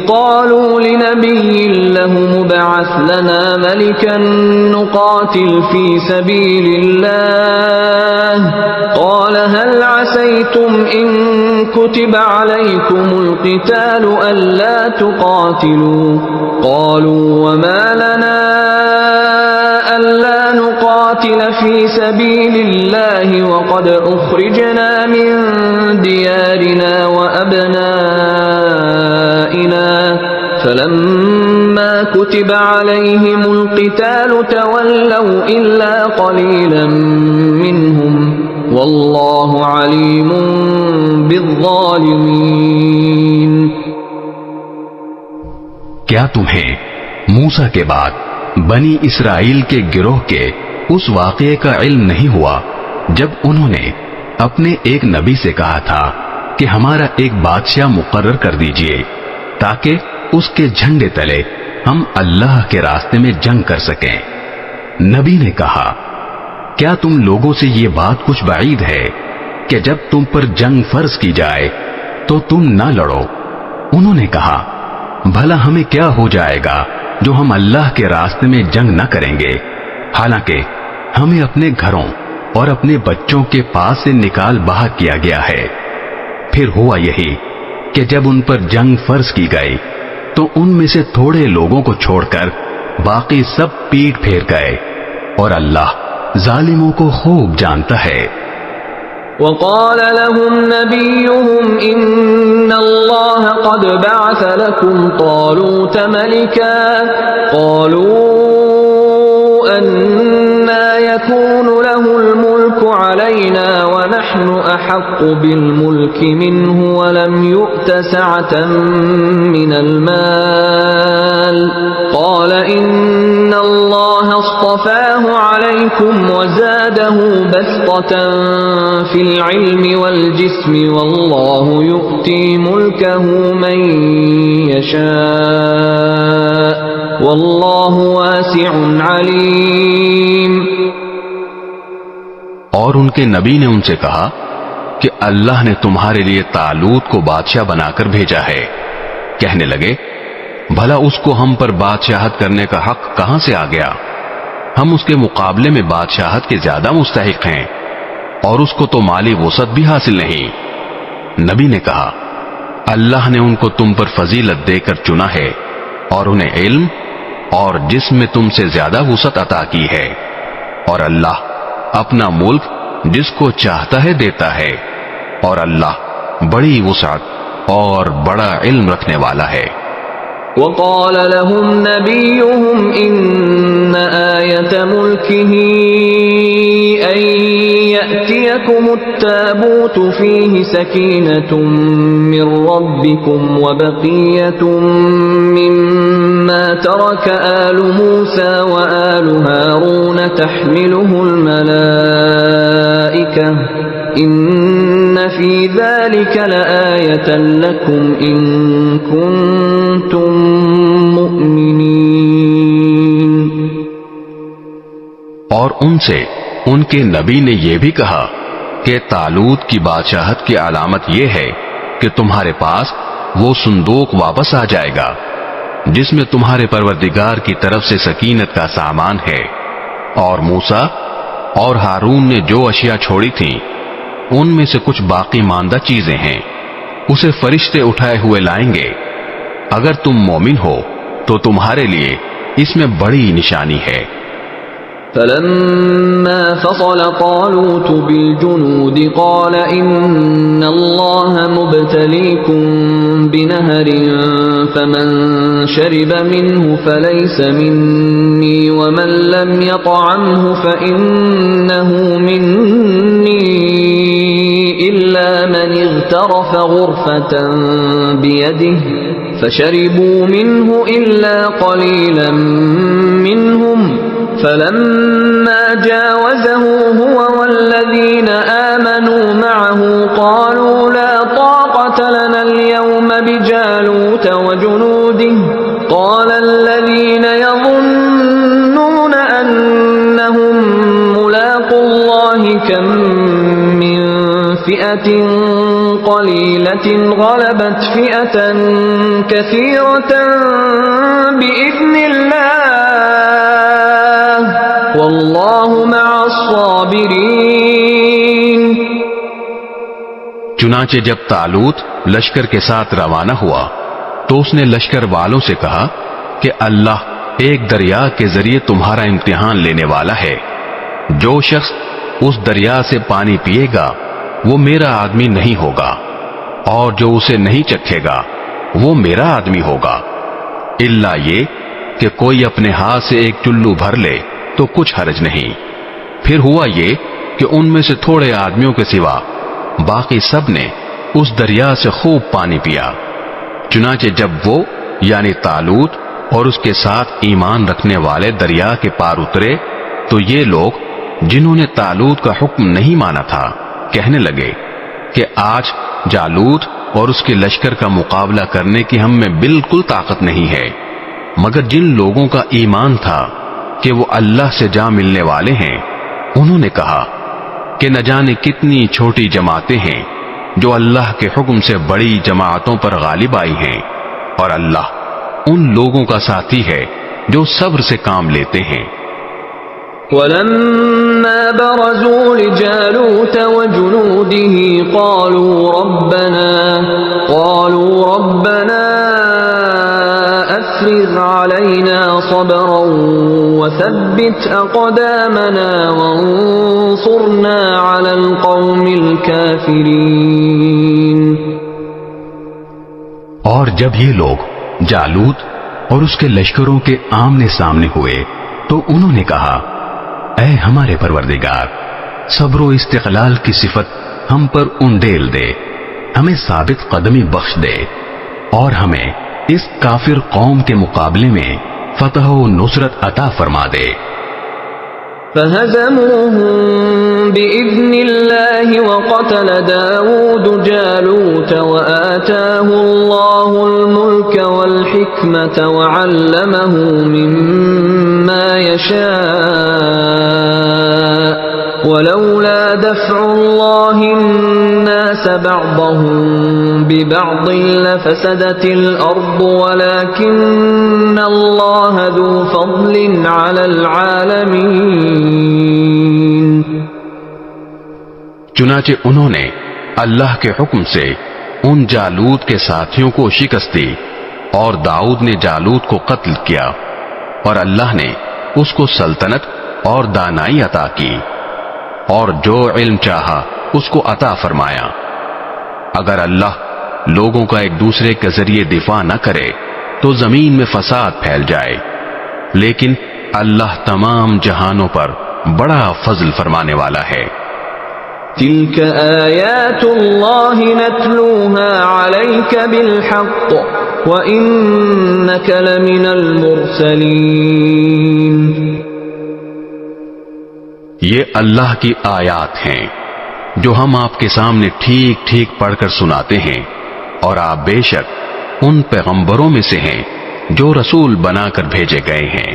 Speaker 4: قالوا لنبي لهم ابعث لنا ملكا نقاتل في سبيل الله قال هل عسيتم إن كتب عليكم القتال ألا تقاتلوا قالوا وما لنا ألا نقاتل في سبيل الله وقد أخرجنا من ديارنا وأبنائنا فلما كتب عليهم القتال تولوا إلا قليلا منهم والله عليم بالظالمين.
Speaker 3: کیا تمہیں موسیٰ کے بعد بنی اسرائیل کے گروہ کے اس واقعے کا علم نہیں ہوا جب انہوں نے اپنے ایک نبی سے کہا تھا کہ ہمارا ایک بادشاہ مقرر کر دیجئے تاکہ اس کے جھنڈے تلے ہم اللہ کے راستے میں جنگ کر سکیں؟ نبی نے کہا کیا تم لوگوں سے یہ بات کچھ بعید ہے کہ جب تم پر جنگ فرض کی جائے تو تم نہ لڑو؟ انہوں نے کہا بھلا ہمیں کیا ہو جائے گا جو ہم اللہ کے راستے میں جنگ نہ کریں گے، حالانکہ ہمیں اپنے گھروں اور اپنے بچوں کے پاس سے نکال باہر کیا گیا ہے. پھر ہوا یہی کہ جب ان پر جنگ فرض کی گئی تو ان میں سے تھوڑے لوگوں کو چھوڑ کر باقی سب پیٹ پھیر گئے، اور اللہ ظالموں کو خوب جانتا ہے.
Speaker 4: وقال لهم نبيهم إن الله قد بعث لكم طالوت ملكا قالوا أنا يكون له الملك علينا ونحن أحق بالملك منه ولم يؤت سعة من المال قال إن الله اصطفاه عليكم وزاده بسطة في العلم والجسم والله يؤتي ملكه من يشاء والله واسع عليم.
Speaker 3: اور ان کے نبی نے ان سے کہا کہ اللہ نے تمہارے لیے طالوت کو بادشاہ بنا کر بھیجا ہے. کہنے لگے بھلا اس کو ہم پر بادشاہت کرنے کا حق کہاں سے آ گیا؟ ہم اس کے مقابلے میں بادشاہت کے زیادہ مستحق ہیں، اور اس کو تو مالی وسعت بھی حاصل نہیں. نبی نے کہا اللہ نے ان کو تم پر فضیلت دے کر چنا ہے اور انہیں علم اور جسم میں تم سے زیادہ وسعت عطا کی ہے، اور اللہ اپنا ملک جس کو چاہتا ہے دیتا ہے، اور اللہ
Speaker 1: بڑی وسعت اور بڑا علم رکھنے والا ہے۔
Speaker 4: وقال لهم نبيهم إن آية ملكه أن يأتيكم التابوت فيه سكينة من ربكم وبقية مما ترك آل موسى وآل هارون تحمله الملائكة إن في ذلك لآية لكم إن كنتم مؤمنين۔
Speaker 1: اور ان سے ان کے نبی نے یہ بھی کہا کہ طالوت کی بادشاہت کی علامت یہ ہے کہ تمہارے پاس وہ صندوق واپس آ جائے گا جس میں تمہارے پروردگار کی طرف سے سکینت کا سامان ہے، اور موسیٰ اور ہارون نے جو اشیاء چھوڑی تھیں ان میں سے کچھ باقی ماندہ چیزیں ہیں، اسے فرشتے اٹھائے ہوئے لائیں گے۔ اگر تم مومن ہو تو تمہارے لیے اس میں بڑی نشانی ہے۔
Speaker 4: فلما فصل طالوت بالجنود قال إن الله مبتليكم بنهر فمن شرب منه فليس مني ومن لم يطعمه فإنه مني إلا من اغترف غرفة بيده فشربوا منه إلا قليلا منهم فلما جاوزه هو والذين آمنوا معه قالوا لا طاقة لنا اليوم بجالوت وجنوده قال الذين يظنون أنهم ملاقو الله كم من فئة قليلة غلبت فئة كثيرة بإذن الله واللہ مع الصابرین۔
Speaker 1: چنانچہ جب طالوت لشکر کے ساتھ روانہ ہوا تو اس نے لشکر والوں سے کہا کہ اللہ ایک دریا کے ذریعے تمہارا امتحان لینے والا ہے، جو شخص اس دریا سے پانی پیے گا وہ میرا آدمی نہیں ہوگا، اور جو اسے نہیں چکھے گا وہ میرا آدمی ہوگا، الا یہ کہ کوئی اپنے ہاتھ سے ایک چلو بھر لے تو کچھ حرج نہیں۔ پھر ہوا یہ کہ ان میں سے تھوڑے آدمیوں کے سوا باقی سب نے اس دریا سے خوب پانی پیا۔ چنانچہ جب وہ یعنی طالوت اور اس کے ساتھ ایمان رکھنے والے دریا کے پار اترے تو یہ لوگ جنہوں نے طالوت کا حکم نہیں مانا تھا کہنے لگے کہ آج جالوت اور اس کے لشکر کا مقابلہ کرنے کی ہم میں بالکل طاقت نہیں ہے، مگر جن لوگوں کا ایمان تھا کہ وہ اللہ سے جا ملنے والے ہیں انہوں نے کہا کہ نہ جانے کتنی چھوٹی جماعتیں ہیں جو اللہ کے حکم سے بڑی جماعتوں پر غالب آئی ہیں، اور اللہ ان لوگوں کا ساتھی ہے جو صبر سے کام لیتے ہیں۔
Speaker 4: وَلَمَّا بَرَزُوا لِجَالُوتَ وَجُنُودِهِ قَالُوا رَبَّنَا أَفْرِغْ عَلَيْنَا صَبْرًا وَثَبِّتْ أَقْدَامَنَا وَانصُرْنَا عَلَى الْقَوْمِ الْكَافِرِينَ۔
Speaker 3: اور جب یہ لوگ جالوت اور اس کے لشکروں کے آمنے سامنے ہوئے تو انہوں نے کہا، اے ہمارے پروردگار، صبر و استقلال کی صفت ہم پر انڈیل دے، ہمیں ثابت قدمی بخش دے، اور ہمیں اس کافر قوم کے مقابلے میں فتح و نصرت عطا فرما دے۔
Speaker 4: فَهَزَمُوهُم بِإِذْنِ اللَّهِ وَقَتَلَ دَاوُودُ جَالُوتَ وَآتَاهُ اللَّهُ الْمُلْكَ وَالْحِكْمَةَ وَعَلَّمَهُ مِمَّا يَشَاءُ وَلَوْلَا دَفْعُ اللَّهِ النَّاسَ بَعْضَهُم بِبَعْضٍ لَفَسَدَتِ الْأَرْضُ وَلَكِنَّ اللَّهَ ذُو فَضْلٍ عَلَى الْعَالَمِينَ۔
Speaker 1: چنانچہ انہوں نے اللہ کے حکم سے ان جالوت کے ساتھیوں کو شکست دی، اور داؤد نے جالوت کو قتل کیا، اور اللہ نے اس کو سلطنت اور دانائی عطا کی، اور جو علم چاہا اس کو عطا فرمایا۔
Speaker 3: اگر اللہ لوگوں کا ایک دوسرے کے ذریعے دفاع نہ کرے تو زمین میں فساد پھیل جائے، لیکن اللہ تمام جہانوں پر بڑا فضل فرمانے والا ہے۔
Speaker 4: تلك آیات اللہ نتلوها علیک بالحق وإنک لمن المرسلین۔
Speaker 3: یہ اللہ کی آیات ہیں جو ہم آپ کے سامنے ٹھیک ٹھیک پڑھ کر سناتے ہیں، اور آپ بے شک ان پیغمبروں میں سے ہیں جو رسول بنا کر بھیجے گئے ہیں۔